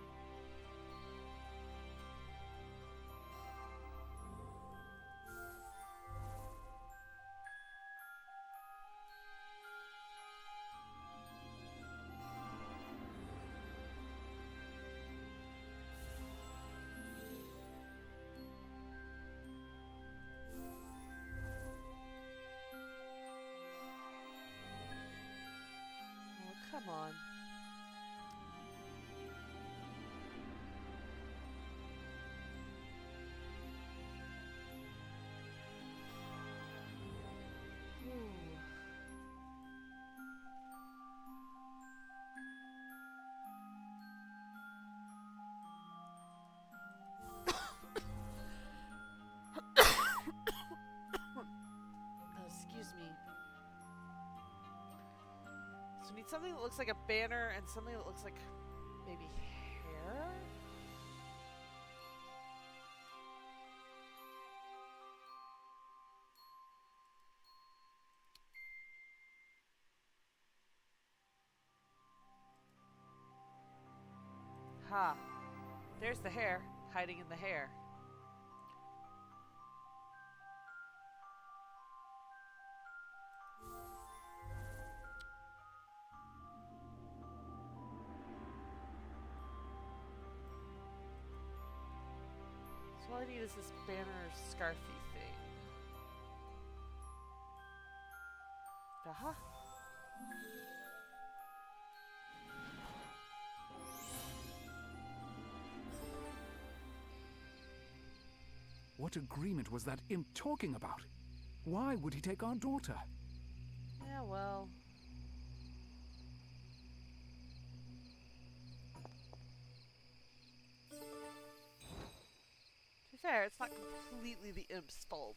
Oh, come on. Ooh. Oh, excuse me. So we need something that looks like a banner and something that looks like maybe hair? Ha. There's the hair, hiding in the hair. So all I need is this banner scarfy thing. Aha. What agreement was that imp talking about? Why would he take our daughter? Yeah, well. To be fair, it's not completely the imp's fault.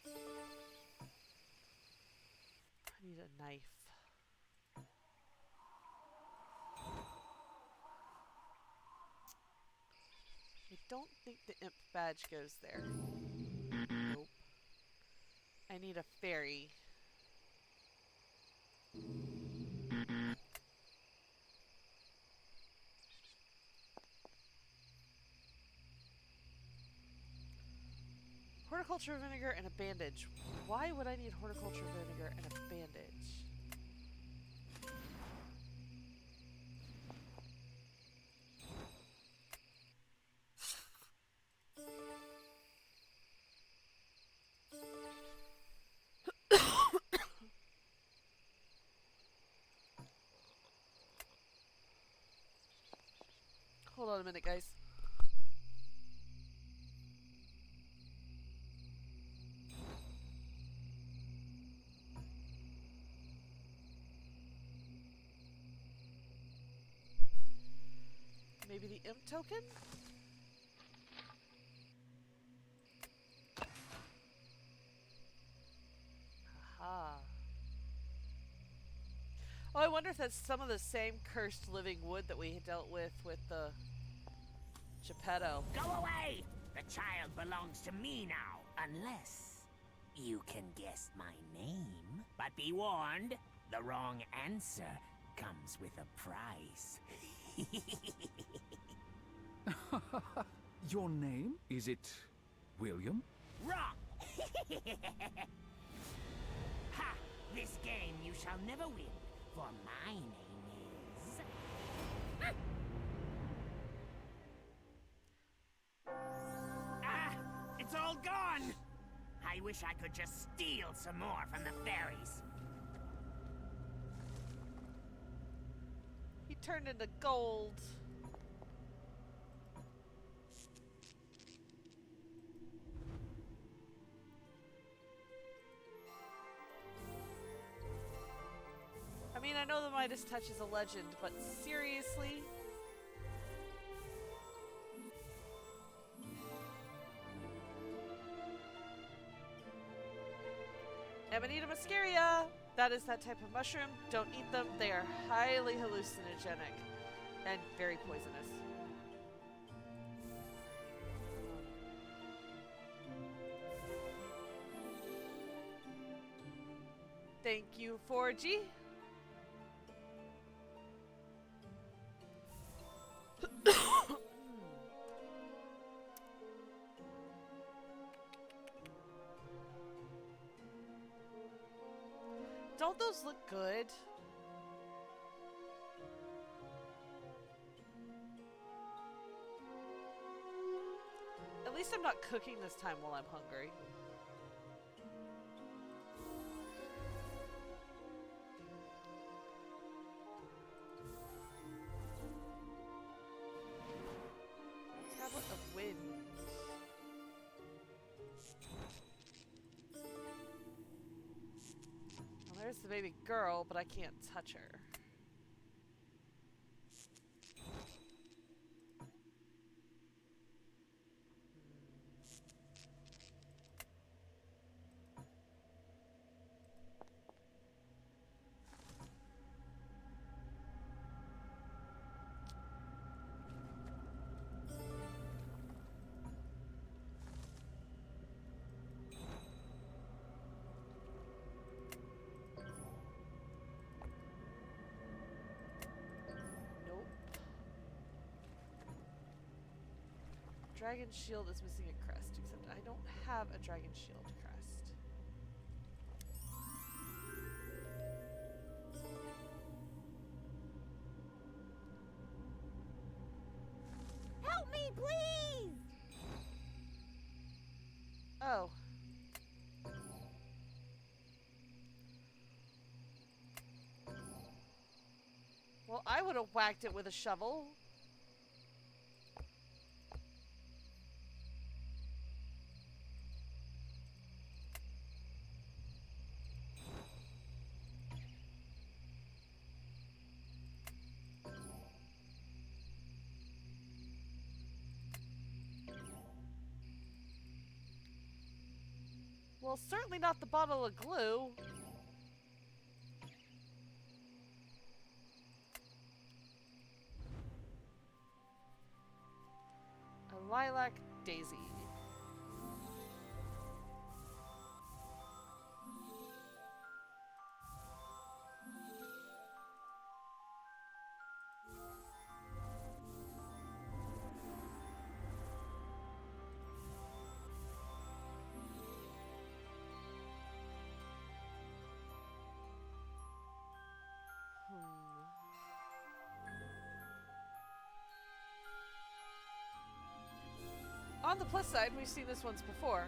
I need a knife. I don't think the imp badge goes there. Nope. I need a fairy. Horticulture vinegar and a bandage. Why would I need horticulture vinegar and a bandage? Hold on a minute, guys. Maybe the imp token? Aha. Oh, I wonder if that's some of the same cursed living wood that we dealt with the Geppetto. Go away! The child belongs to me now, unless you can guess my name. But be warned, the wrong answer comes with a price. Your name? Is it William? Wrong! Ha! This game you shall never win, for my name is... Ah! It's all gone! I wish I could just steal some more from the fairies. He turned into gold. I mean, I know the Midas Touch is a legend, but seriously? Amanita muscaria! That is that type of mushroom. Don't eat them. They are highly hallucinogenic and very poisonous. Thank you, 4G. Don't those look good? At least I'm not cooking this time while I'm hungry. Tablet of Wind. Well, there's the baby girl, but I can't touch her. Nope. Dragon shield is missing a crest, except I don't have a dragon shield crest. Help me, please! Oh. Well, I would have whacked it with a shovel. Well, certainly not the bottle of glue. A lilac daisy. On the plus side, we've seen this once before.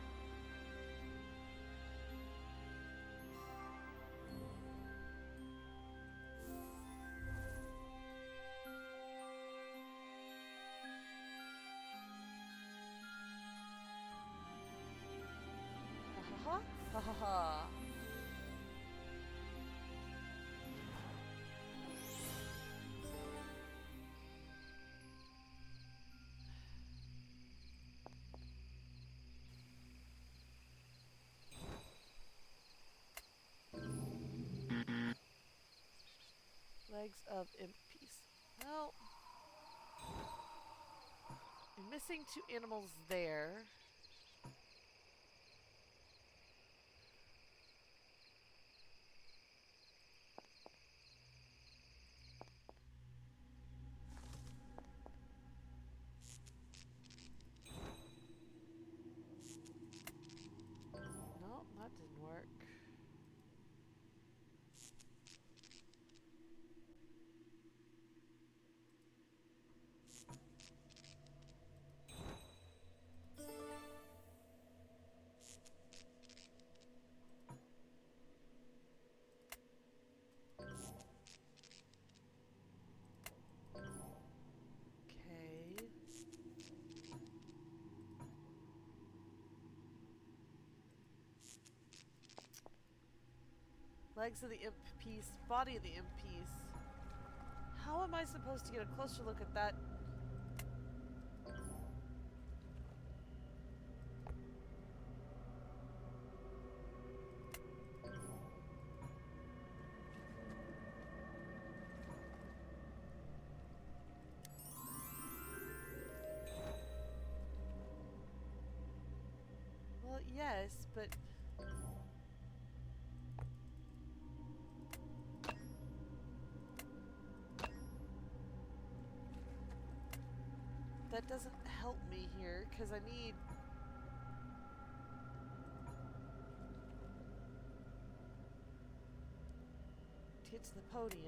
Ha ha ha ha ha. Legs of imp piece. Well, I'm missing 2 animals there. No, that didn't work. Okay. Legs of the imp piece, body of the imp piece. How am I supposed to get a closer look at that? Well, yes, but that doesn't help me here because I need to get to the podium.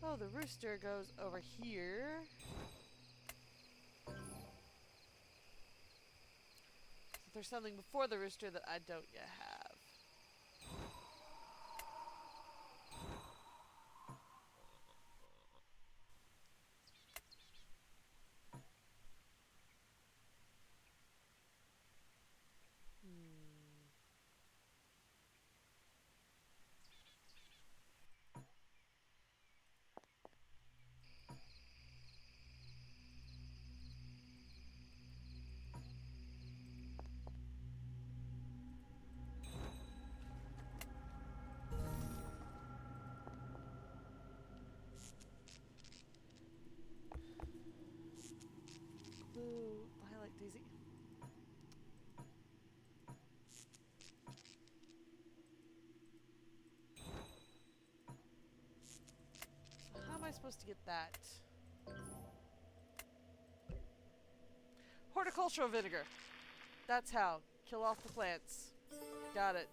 Oh, the rooster goes over here. So there's something before the rooster that I don't yet have. Blue, lilac, daisy. So how am I supposed to get that? Horticultural vinegar. That's how. Kill off the plants. Got it.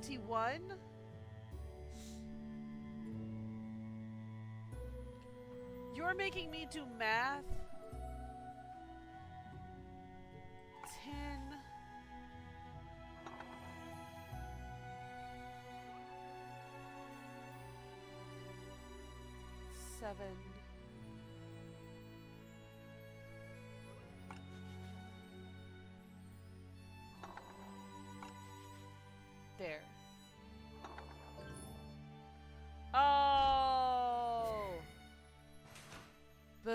$21. You're making me do math. 10. 7. There. Oh! Boo.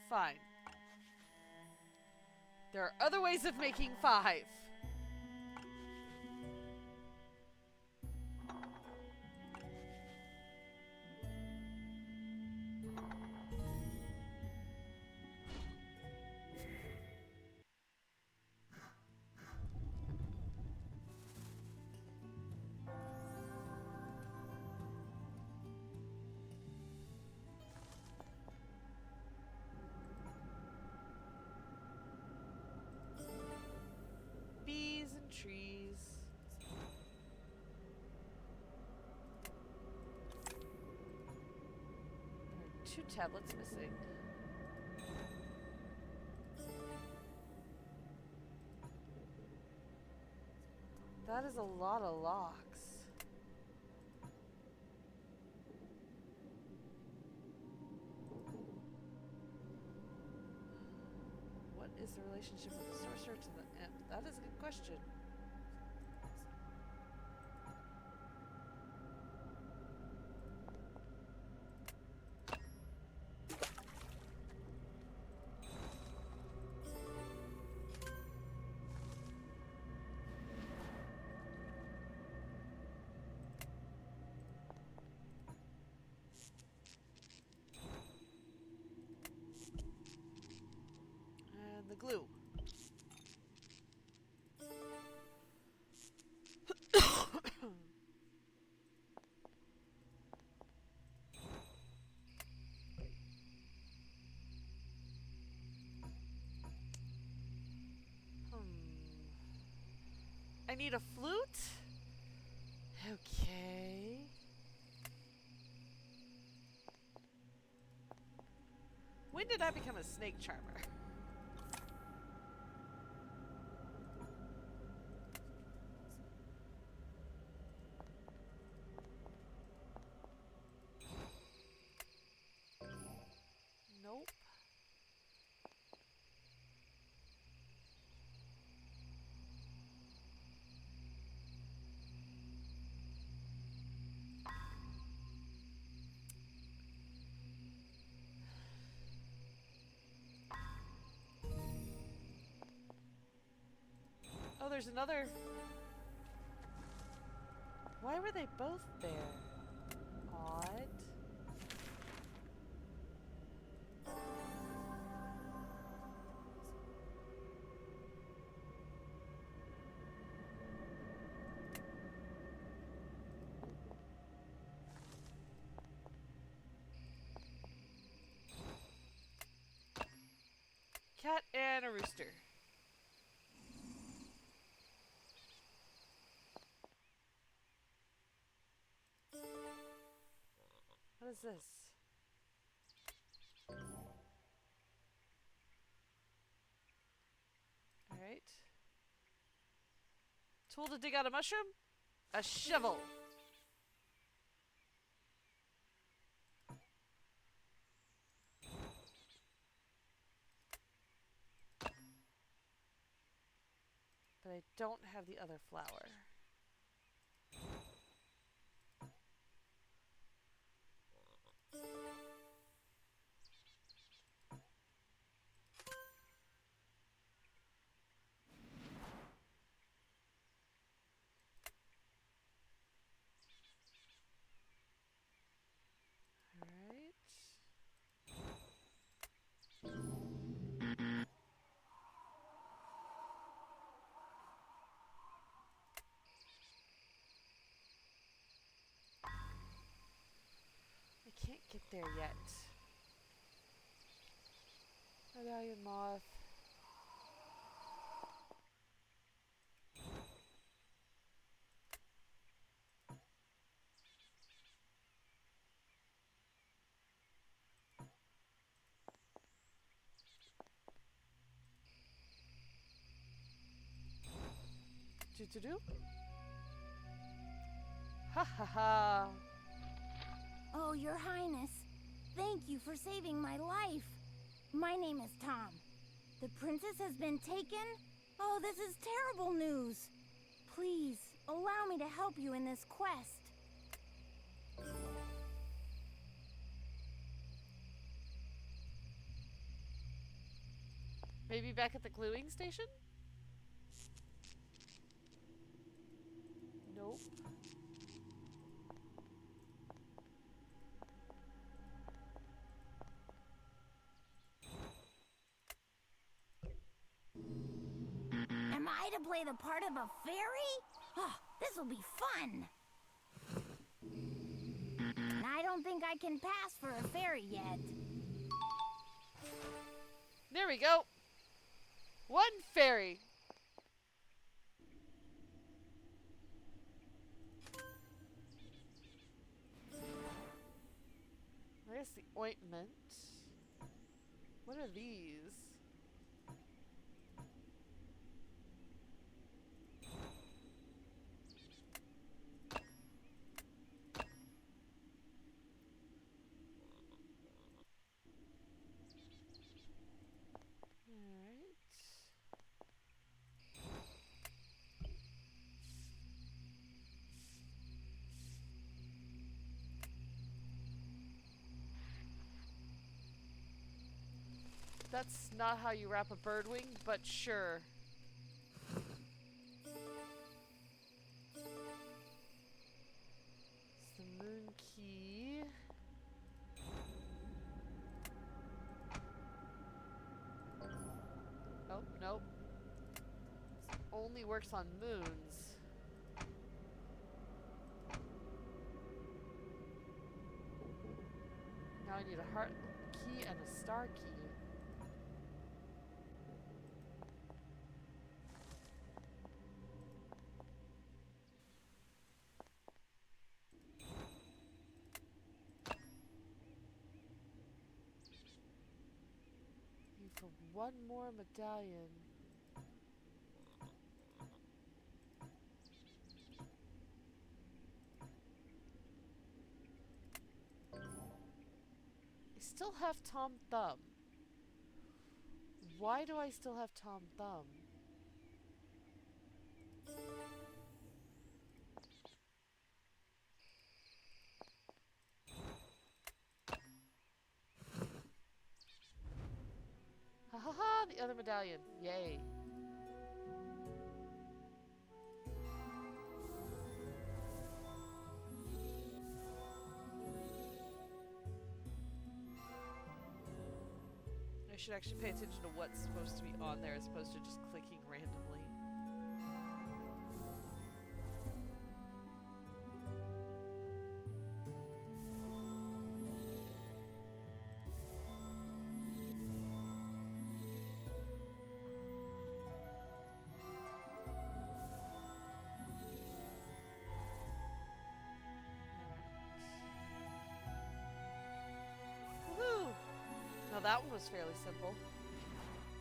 Fine. There are other ways of making 5. 2 tablets missing. That is a lot of locks. What is the relationship of the sorcerer to the imp? That is a good question. And the glue. I need a flute? Okay. When did I become a snake charmer? Nope. Oh, there's another. Why were they both there? Odd. Cat and a rooster. What is this? Alright. Tool to dig out a mushroom? A shovel. But I don't have the other flower. Alright. I can't get there yet. Medallion moth. Do. Ha ha ha. Oh, Your Highness, thank you for saving my life. My name is Tom. The princess has been taken? Oh, this is terrible news. Please, allow me to help you in this quest. Maybe back at the gluing station? Nope. Am I to play the part of a fairy? Oh, this will be fun. I don't think I can pass for a fairy yet. There we go. One fairy. I guess the ointment. What are these? Alright. That's not how you wrap a bird wing, but sure. It's the moon key. Oh, nope. This only works on moons. Now I need a heart key and a star key. Need for one more medallion. I still have Tom Thumb. Why do I still have Tom Thumb? Ha ha ha! The other medallion. Yay. I should actually pay attention to what's supposed to be on there as opposed to just clicking randomly. Woohoo! Now that one was fairly simple.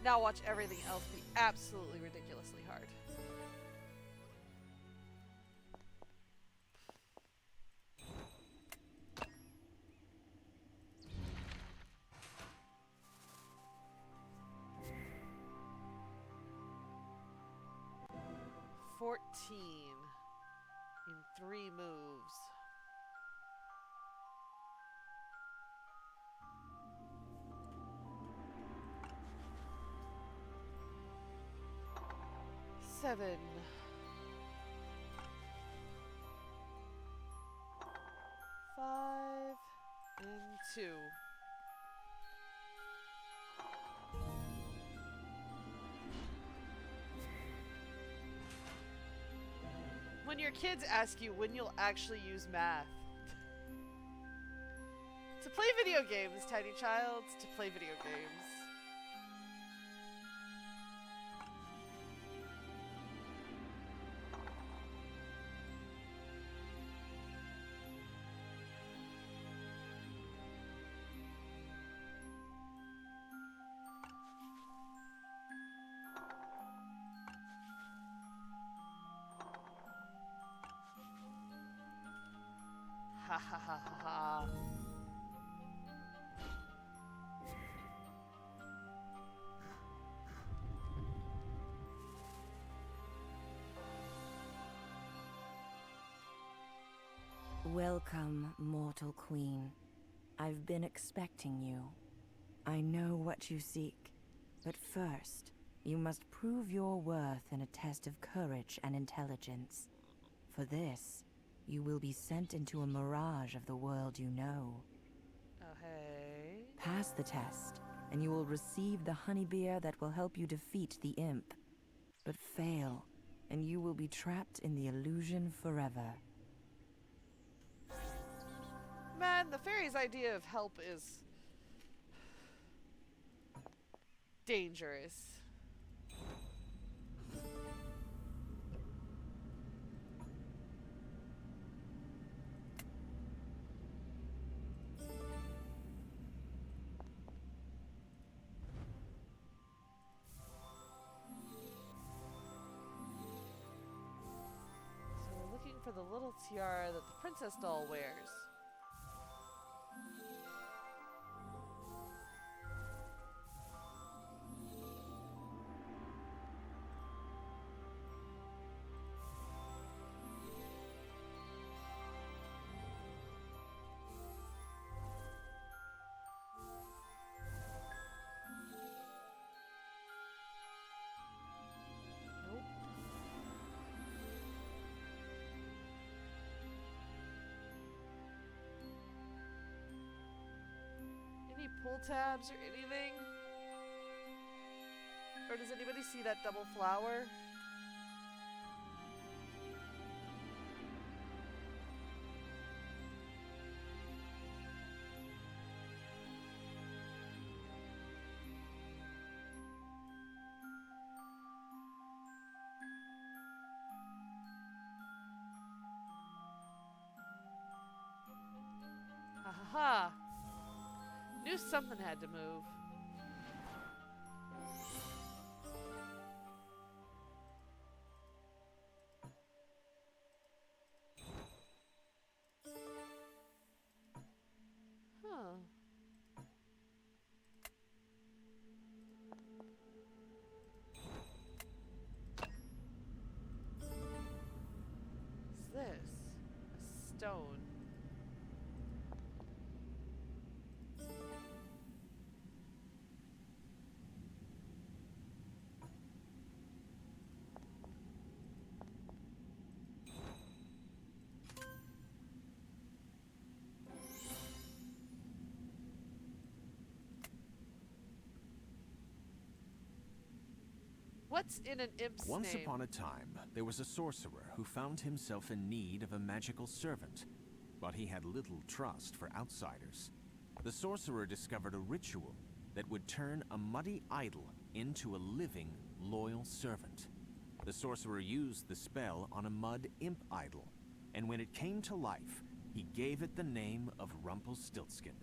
Now watch everything else be absolutely ridiculously hard. In 3 moves. Seven. 5 and 2. When your kids ask you when you'll actually use math. To play video games, tiny child, to play video games. Ha ha ha ha ha. Welcome, mortal queen. I've been expecting you. I know what you seek, but first, you must prove your worth in a test of courage and intelligence. For this, you will be sent into a mirage of the world you know. Oh, hey. Pass the test, and you will receive the honey beer that will help you defeat the imp. But fail, and you will be trapped in the illusion forever. Man, the fairy's idea of help is dangerous. the little tiara that the princess doll wears. Any pull tabs or anything? Or does anybody see that double flower? Ha ha ha! Knew something had to move. Huh. What's this? A stone. What's in an imp's Once name? upon a time, there was a sorcerer who found himself in need of a magical servant, but he had little trust for outsiders. The sorcerer discovered a ritual that would turn a muddy idol into a living, loyal servant. The sorcerer used the spell on a mud imp idol, and when it came to life, he gave it the name of Rumpelstiltskin.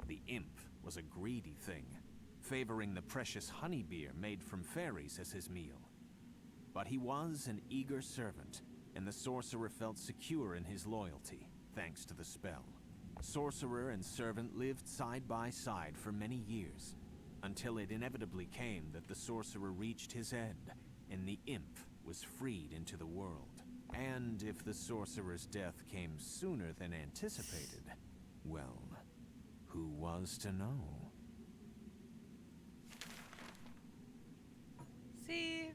The imp was a greedy thing, favoring the precious honey beer made from fairies as his meal. But he was an eager servant, and the sorcerer felt secure in his loyalty, thanks to the spell. Sorcerer and servant lived side by side for many years, until it inevitably came that the sorcerer reached his end, and the imp was freed into the world. And if the sorcerer's death came sooner than anticipated, well, who was to know? See,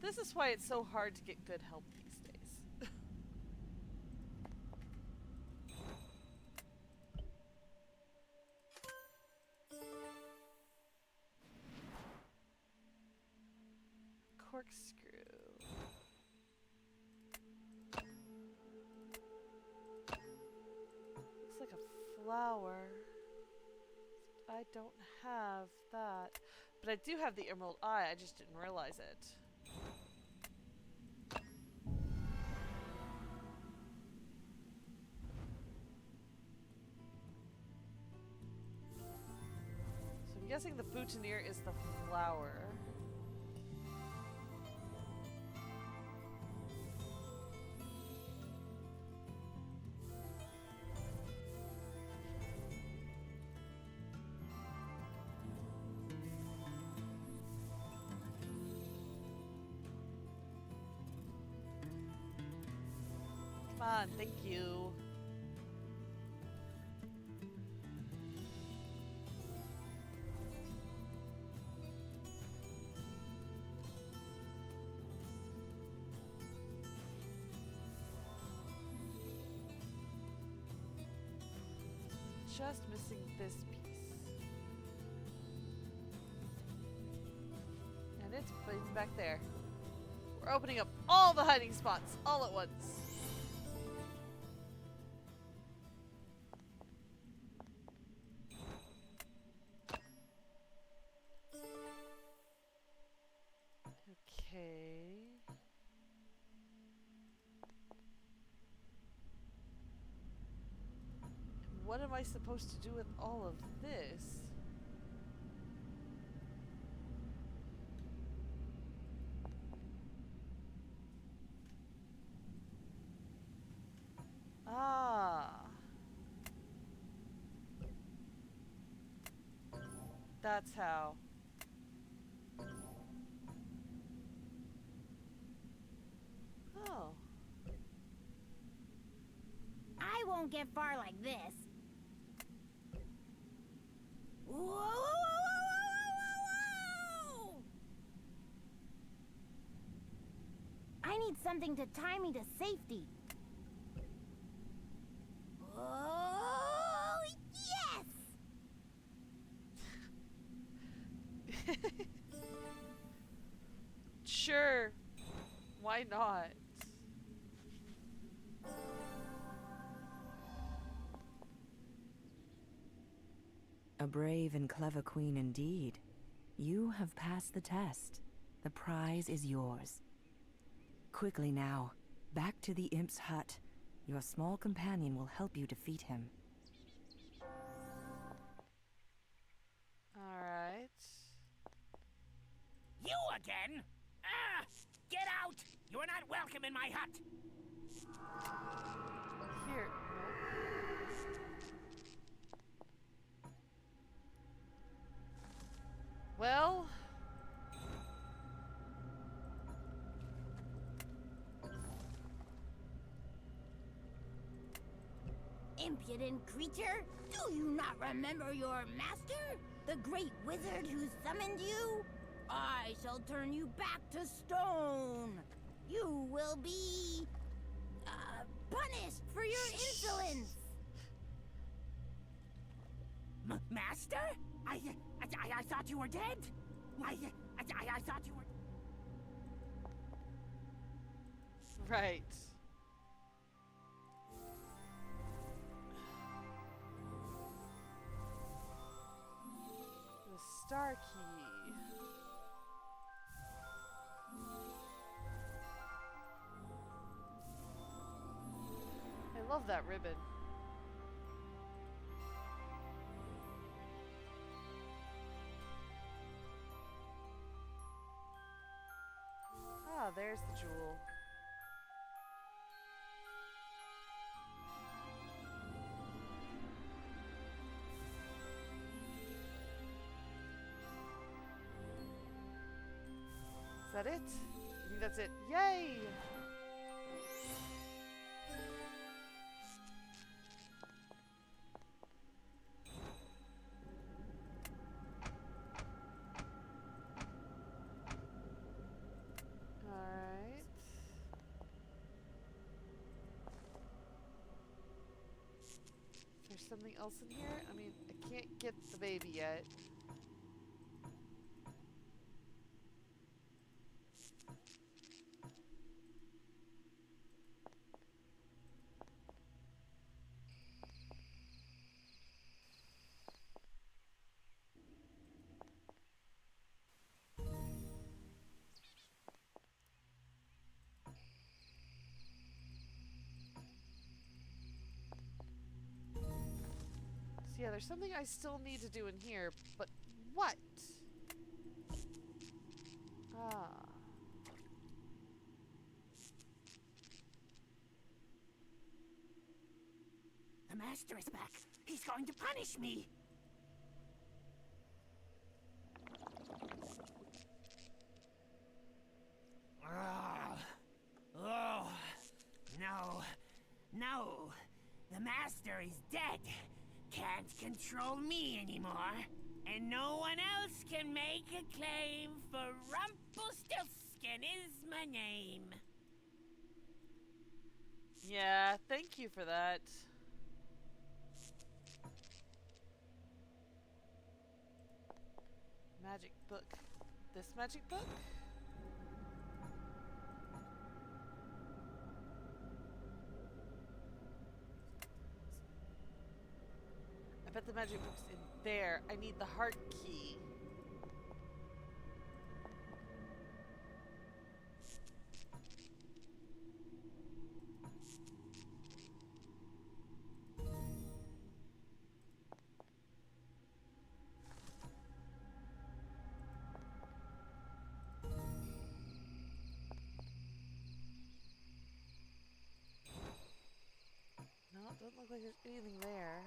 this is why it's so hard to get good help these days. Corkscrew. Looks like a flower. I don't have that. But I do have the Emerald Eye, I just didn't realize it. So I'm guessing the boutonniere is the flower. Come on, thank you. Just missing this piece. And it's back there. We're opening up all the hiding spots all at once. Okay. What am I supposed to do with all of this? That's how. Oh. I won't get far like this. Whoa, whoa, whoa, whoa, whoa, whoa, whoa! I need something to tie me to safety. Oh, yes! Sure. Why not? A brave and clever queen indeed. You have passed the test. The prize is yours. Quickly now, back to the imp's hut. Your small companion will help you defeat him. Alright. You again? Ah! Get out! You are not welcome in my hut! Here. Well. Impudent creature! Do you not remember your master? The great wizard who summoned you? I shall turn you back to stone. You will be... punished for your insolence. Master? I thought you were dead. I thought you were... Right. The star key. I love that ribbon. Ah, there's the jewel. Is that it? I think that's it. Yay! Alright. There's something else in here? I mean, I can't get the baby yet. So yeah, there's something I still need to do in here, but what? Ah. The master is back. He's going to punish me. Oh, no. No. The master is dead. Can't control me anymore. And no one else can make a claim, for Rumpelstiltskin is my name. Yeah, thank you for that. Magic book. This magic book? I bet the magic book's in there. I need the heart key. No, it doesn't look like there's anything there.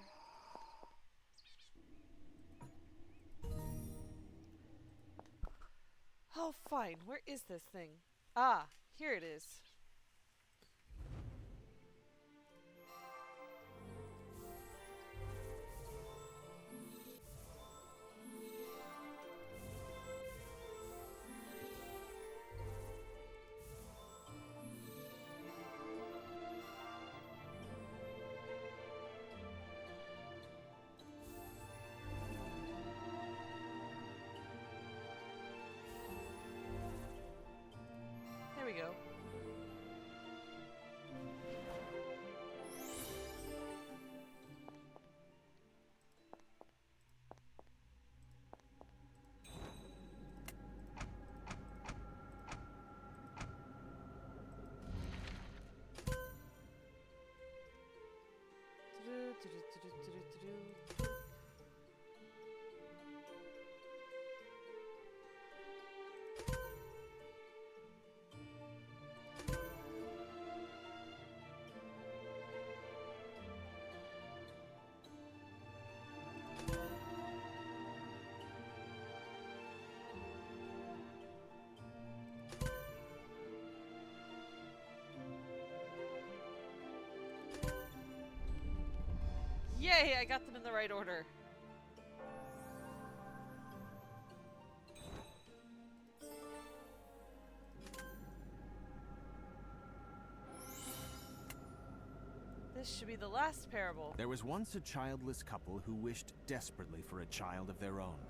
Oh, fine. Where is this thing? Ah, here it is. There we go. Yay, I got them in the right order. This should be the last parable. There was once a childless couple who wished desperately for a child of their own.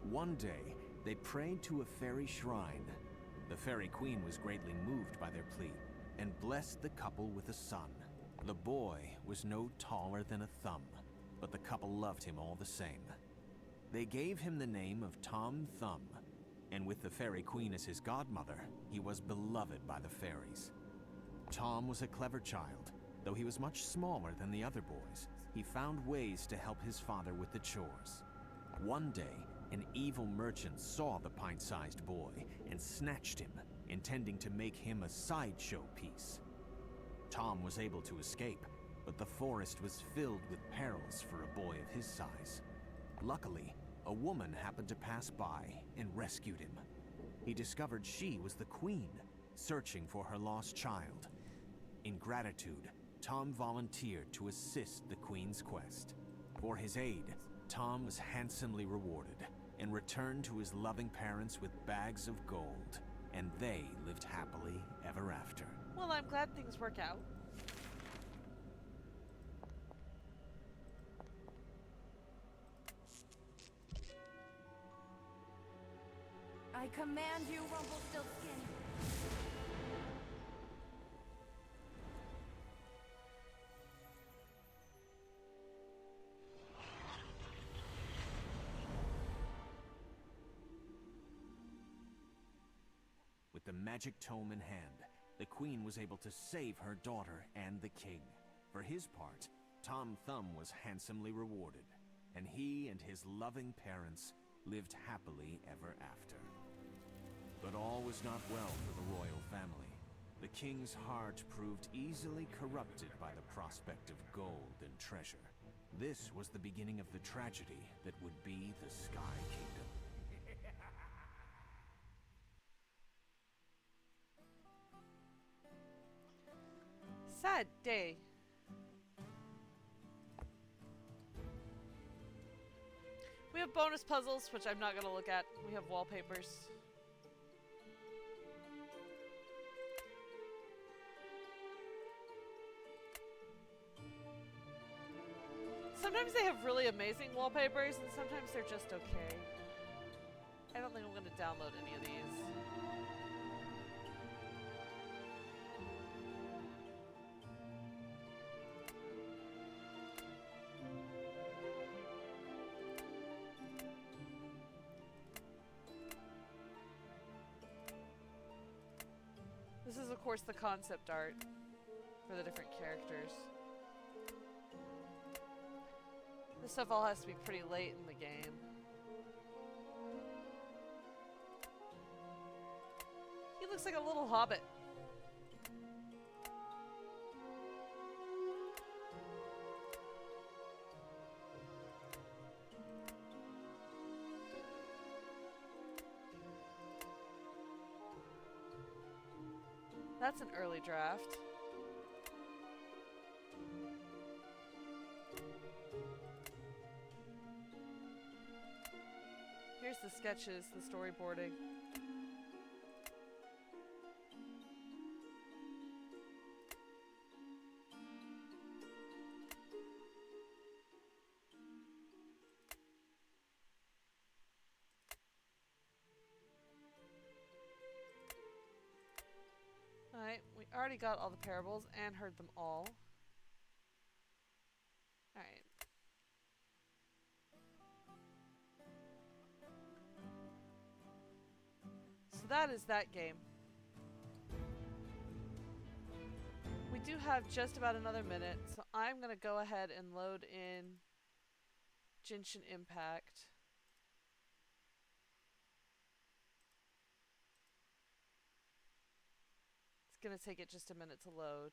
One day, they prayed to a fairy shrine. The fairy queen was greatly moved by their plea and blessed the couple with a son. The boy was no taller than a thumb, but the couple loved him all the same. They gave him the name of Tom Thumb, and with the fairy queen as his godmother, he was beloved by the fairies. Tom was a clever child. Though he was much smaller than the other boys, he found ways to help his father with the chores. One day, an evil merchant saw the pint-sized boy and snatched him, intending to make him a sideshow piece. Tom was able to escape, but the forest was filled with perils for a boy of his size. Luckily, a woman happened to pass by and rescued him. He discovered she was the queen, searching for her lost child. In gratitude, Tom volunteered to assist the Queen's quest. For his aid, Tom was handsomely rewarded and returned to his loving parents with bags of gold, and they lived happily ever after. Well, I'm glad things work out. I command you, Rumpelstiltskin. With the magic tome in hand, the queen was able to save her daughter and the king. For his part, Tom Thumb was handsomely rewarded, and he and his loving parents lived happily ever after. But all was not well for the royal family. The king's heart proved easily corrupted by the prospect of gold and treasure. This was the beginning of the tragedy that would be the Sky Kingdom. Sad day. We have bonus puzzles, which I'm not going to look at. We have wallpapers. Sometimes they have really amazing wallpapers, and sometimes they're just okay. I don't think I'm going to download any of these. This is, of course, the concept art for the different characters. This stuff all has to be pretty late in the game. He looks like a little hobbit. That's an early draft. Here's the sketches, the storyboarding. Alright, we already got all the parables and heard them all. Alright. So that is that game. We do have just about another minute, so I'm going to go ahead and load in Genshin Impact. It's going to take it just a minute to load.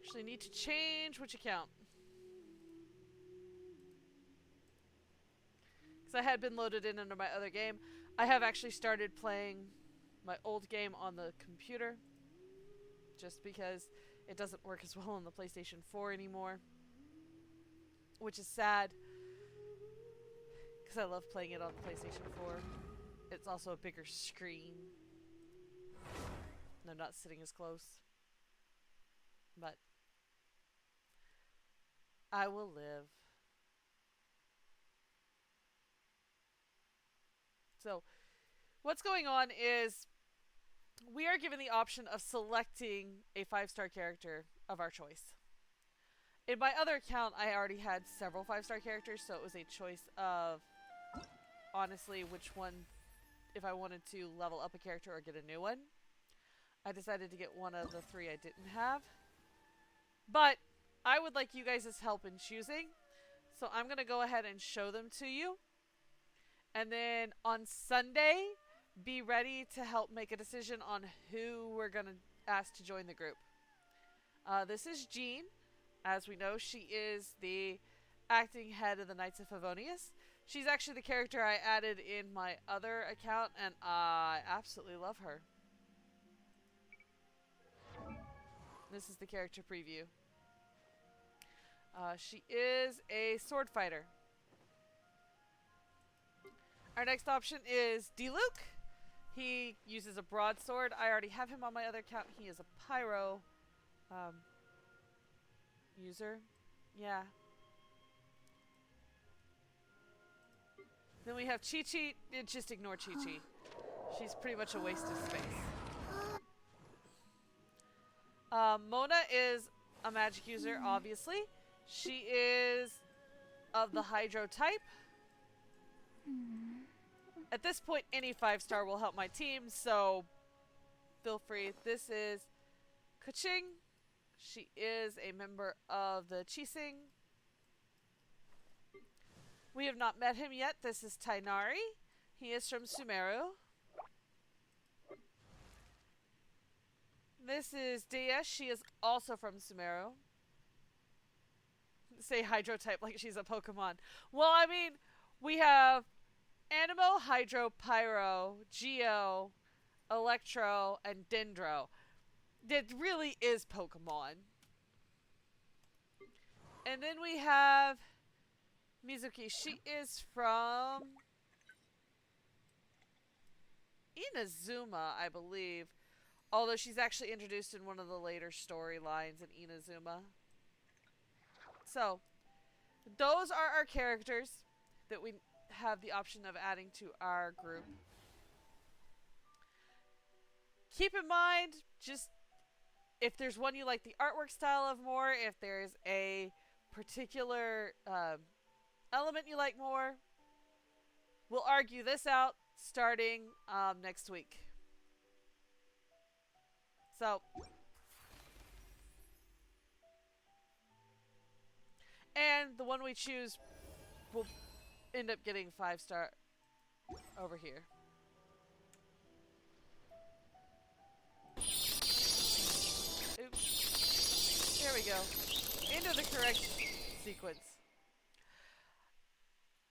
Actually need to change which account. Because I had been loaded in under my other game. I have actually started playing my old game on the computer. Just because it doesn't work as well on the PlayStation 4 anymore. Which is sad. Because I love playing it on the PlayStation 4. It's also a bigger screen. And I'm not sitting as close. But I will live. So, what's going on is we are given the option of selecting a 5-star character of our choice. In my other account, I already had several 5-star characters, so it was a choice of, honestly, which one, if I wanted to level up a character or get a new one. I decided to get one of the 3 I didn't have. But I would like you guys' help in choosing. So I'm going to go ahead and show them to you. And then on Sunday, be ready to help make a decision on who we're going to ask to join the group. This is Jean. As we know, she is the acting head of the Knights of Favonius. She's actually the character I added in my other account, and I absolutely love her. This is the character preview. She is a sword fighter. Our next option is Diluc. He uses a broadsword. I already have him on my other account. He is a pyro user. Yeah. Then we have Chi-Chi. Just ignore Chi-Chi. She's pretty much a waste of space. Mona is a magic user, obviously. She is of the Hydro type. At this point, any 5-star will help my team, so feel free. This is Keqing. She is a member of the Qixing. We have not met him yet. This is Tighnari. He is from Sumeru. This is Dea. She is also from Sumeru. Say Hydro type like she's a Pokemon. Well, I mean, we have Anemo, Hydro, Pyro, Geo, Electro, and Dendro. It really is Pokemon. And then we have Mizuki. She is from Inazuma, I believe. Although she's actually introduced in one of the later storylines in Inazuma. So, those are our characters that we have the option of adding to our group. Keep in mind, just if there's one you like the artwork style of more, if there's a particular element you like more, we'll argue this out starting next week. So, and the one we choose will end up getting 5-star over here. go. Into the correct sequence.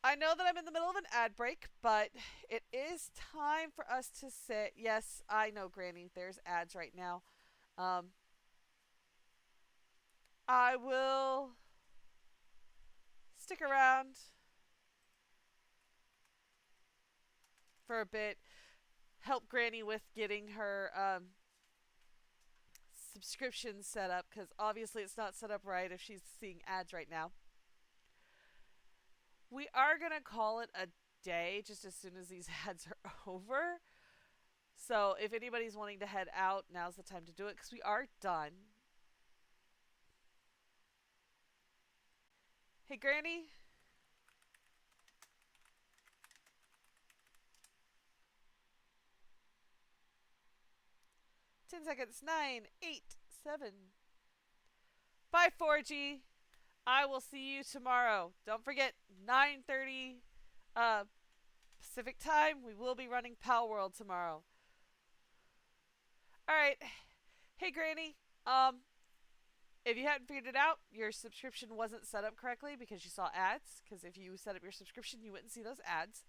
I know that I'm in the middle of an ad break, but it is time for us to sit. Yes, I know, Granny. There's ads right now. I will stick around for a bit, help Granny with getting her subscription set up, because obviously it's not set up right if she's seeing ads right now. We are going to call it a day just as soon as these ads are over. So if anybody's wanting to head out, now's the time to do it, because we are done. Hey, Granny. Ten seconds. 9, 8, 7. Bye, 4G. I will see you tomorrow. Don't forget, 9:30 Pacific time. We will be running Pal World tomorrow. All right. Hey, Granny. If you hadn't figured it out, your subscription wasn't set up correctly because you saw ads. Because if you set up your subscription, you wouldn't see those ads.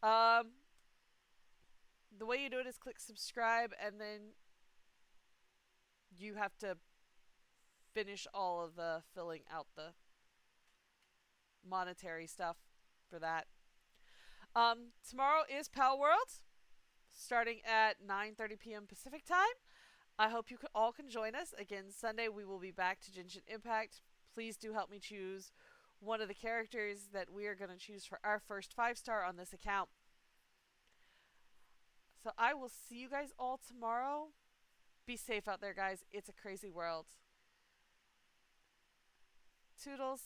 The way you do it is click subscribe, and then you have to finish all of the filling out the monetary stuff for that. Tomorrow is Pal World, starting at 9:30 p.m. Pacific time. I hope you all can join us. Again, Sunday we will be back to Genshin Impact. Please do help me choose one of the characters that we are going to choose for our first 5-star on this account. So I will see you guys all tomorrow. Be safe out there, guys. It's a crazy world. Toodles.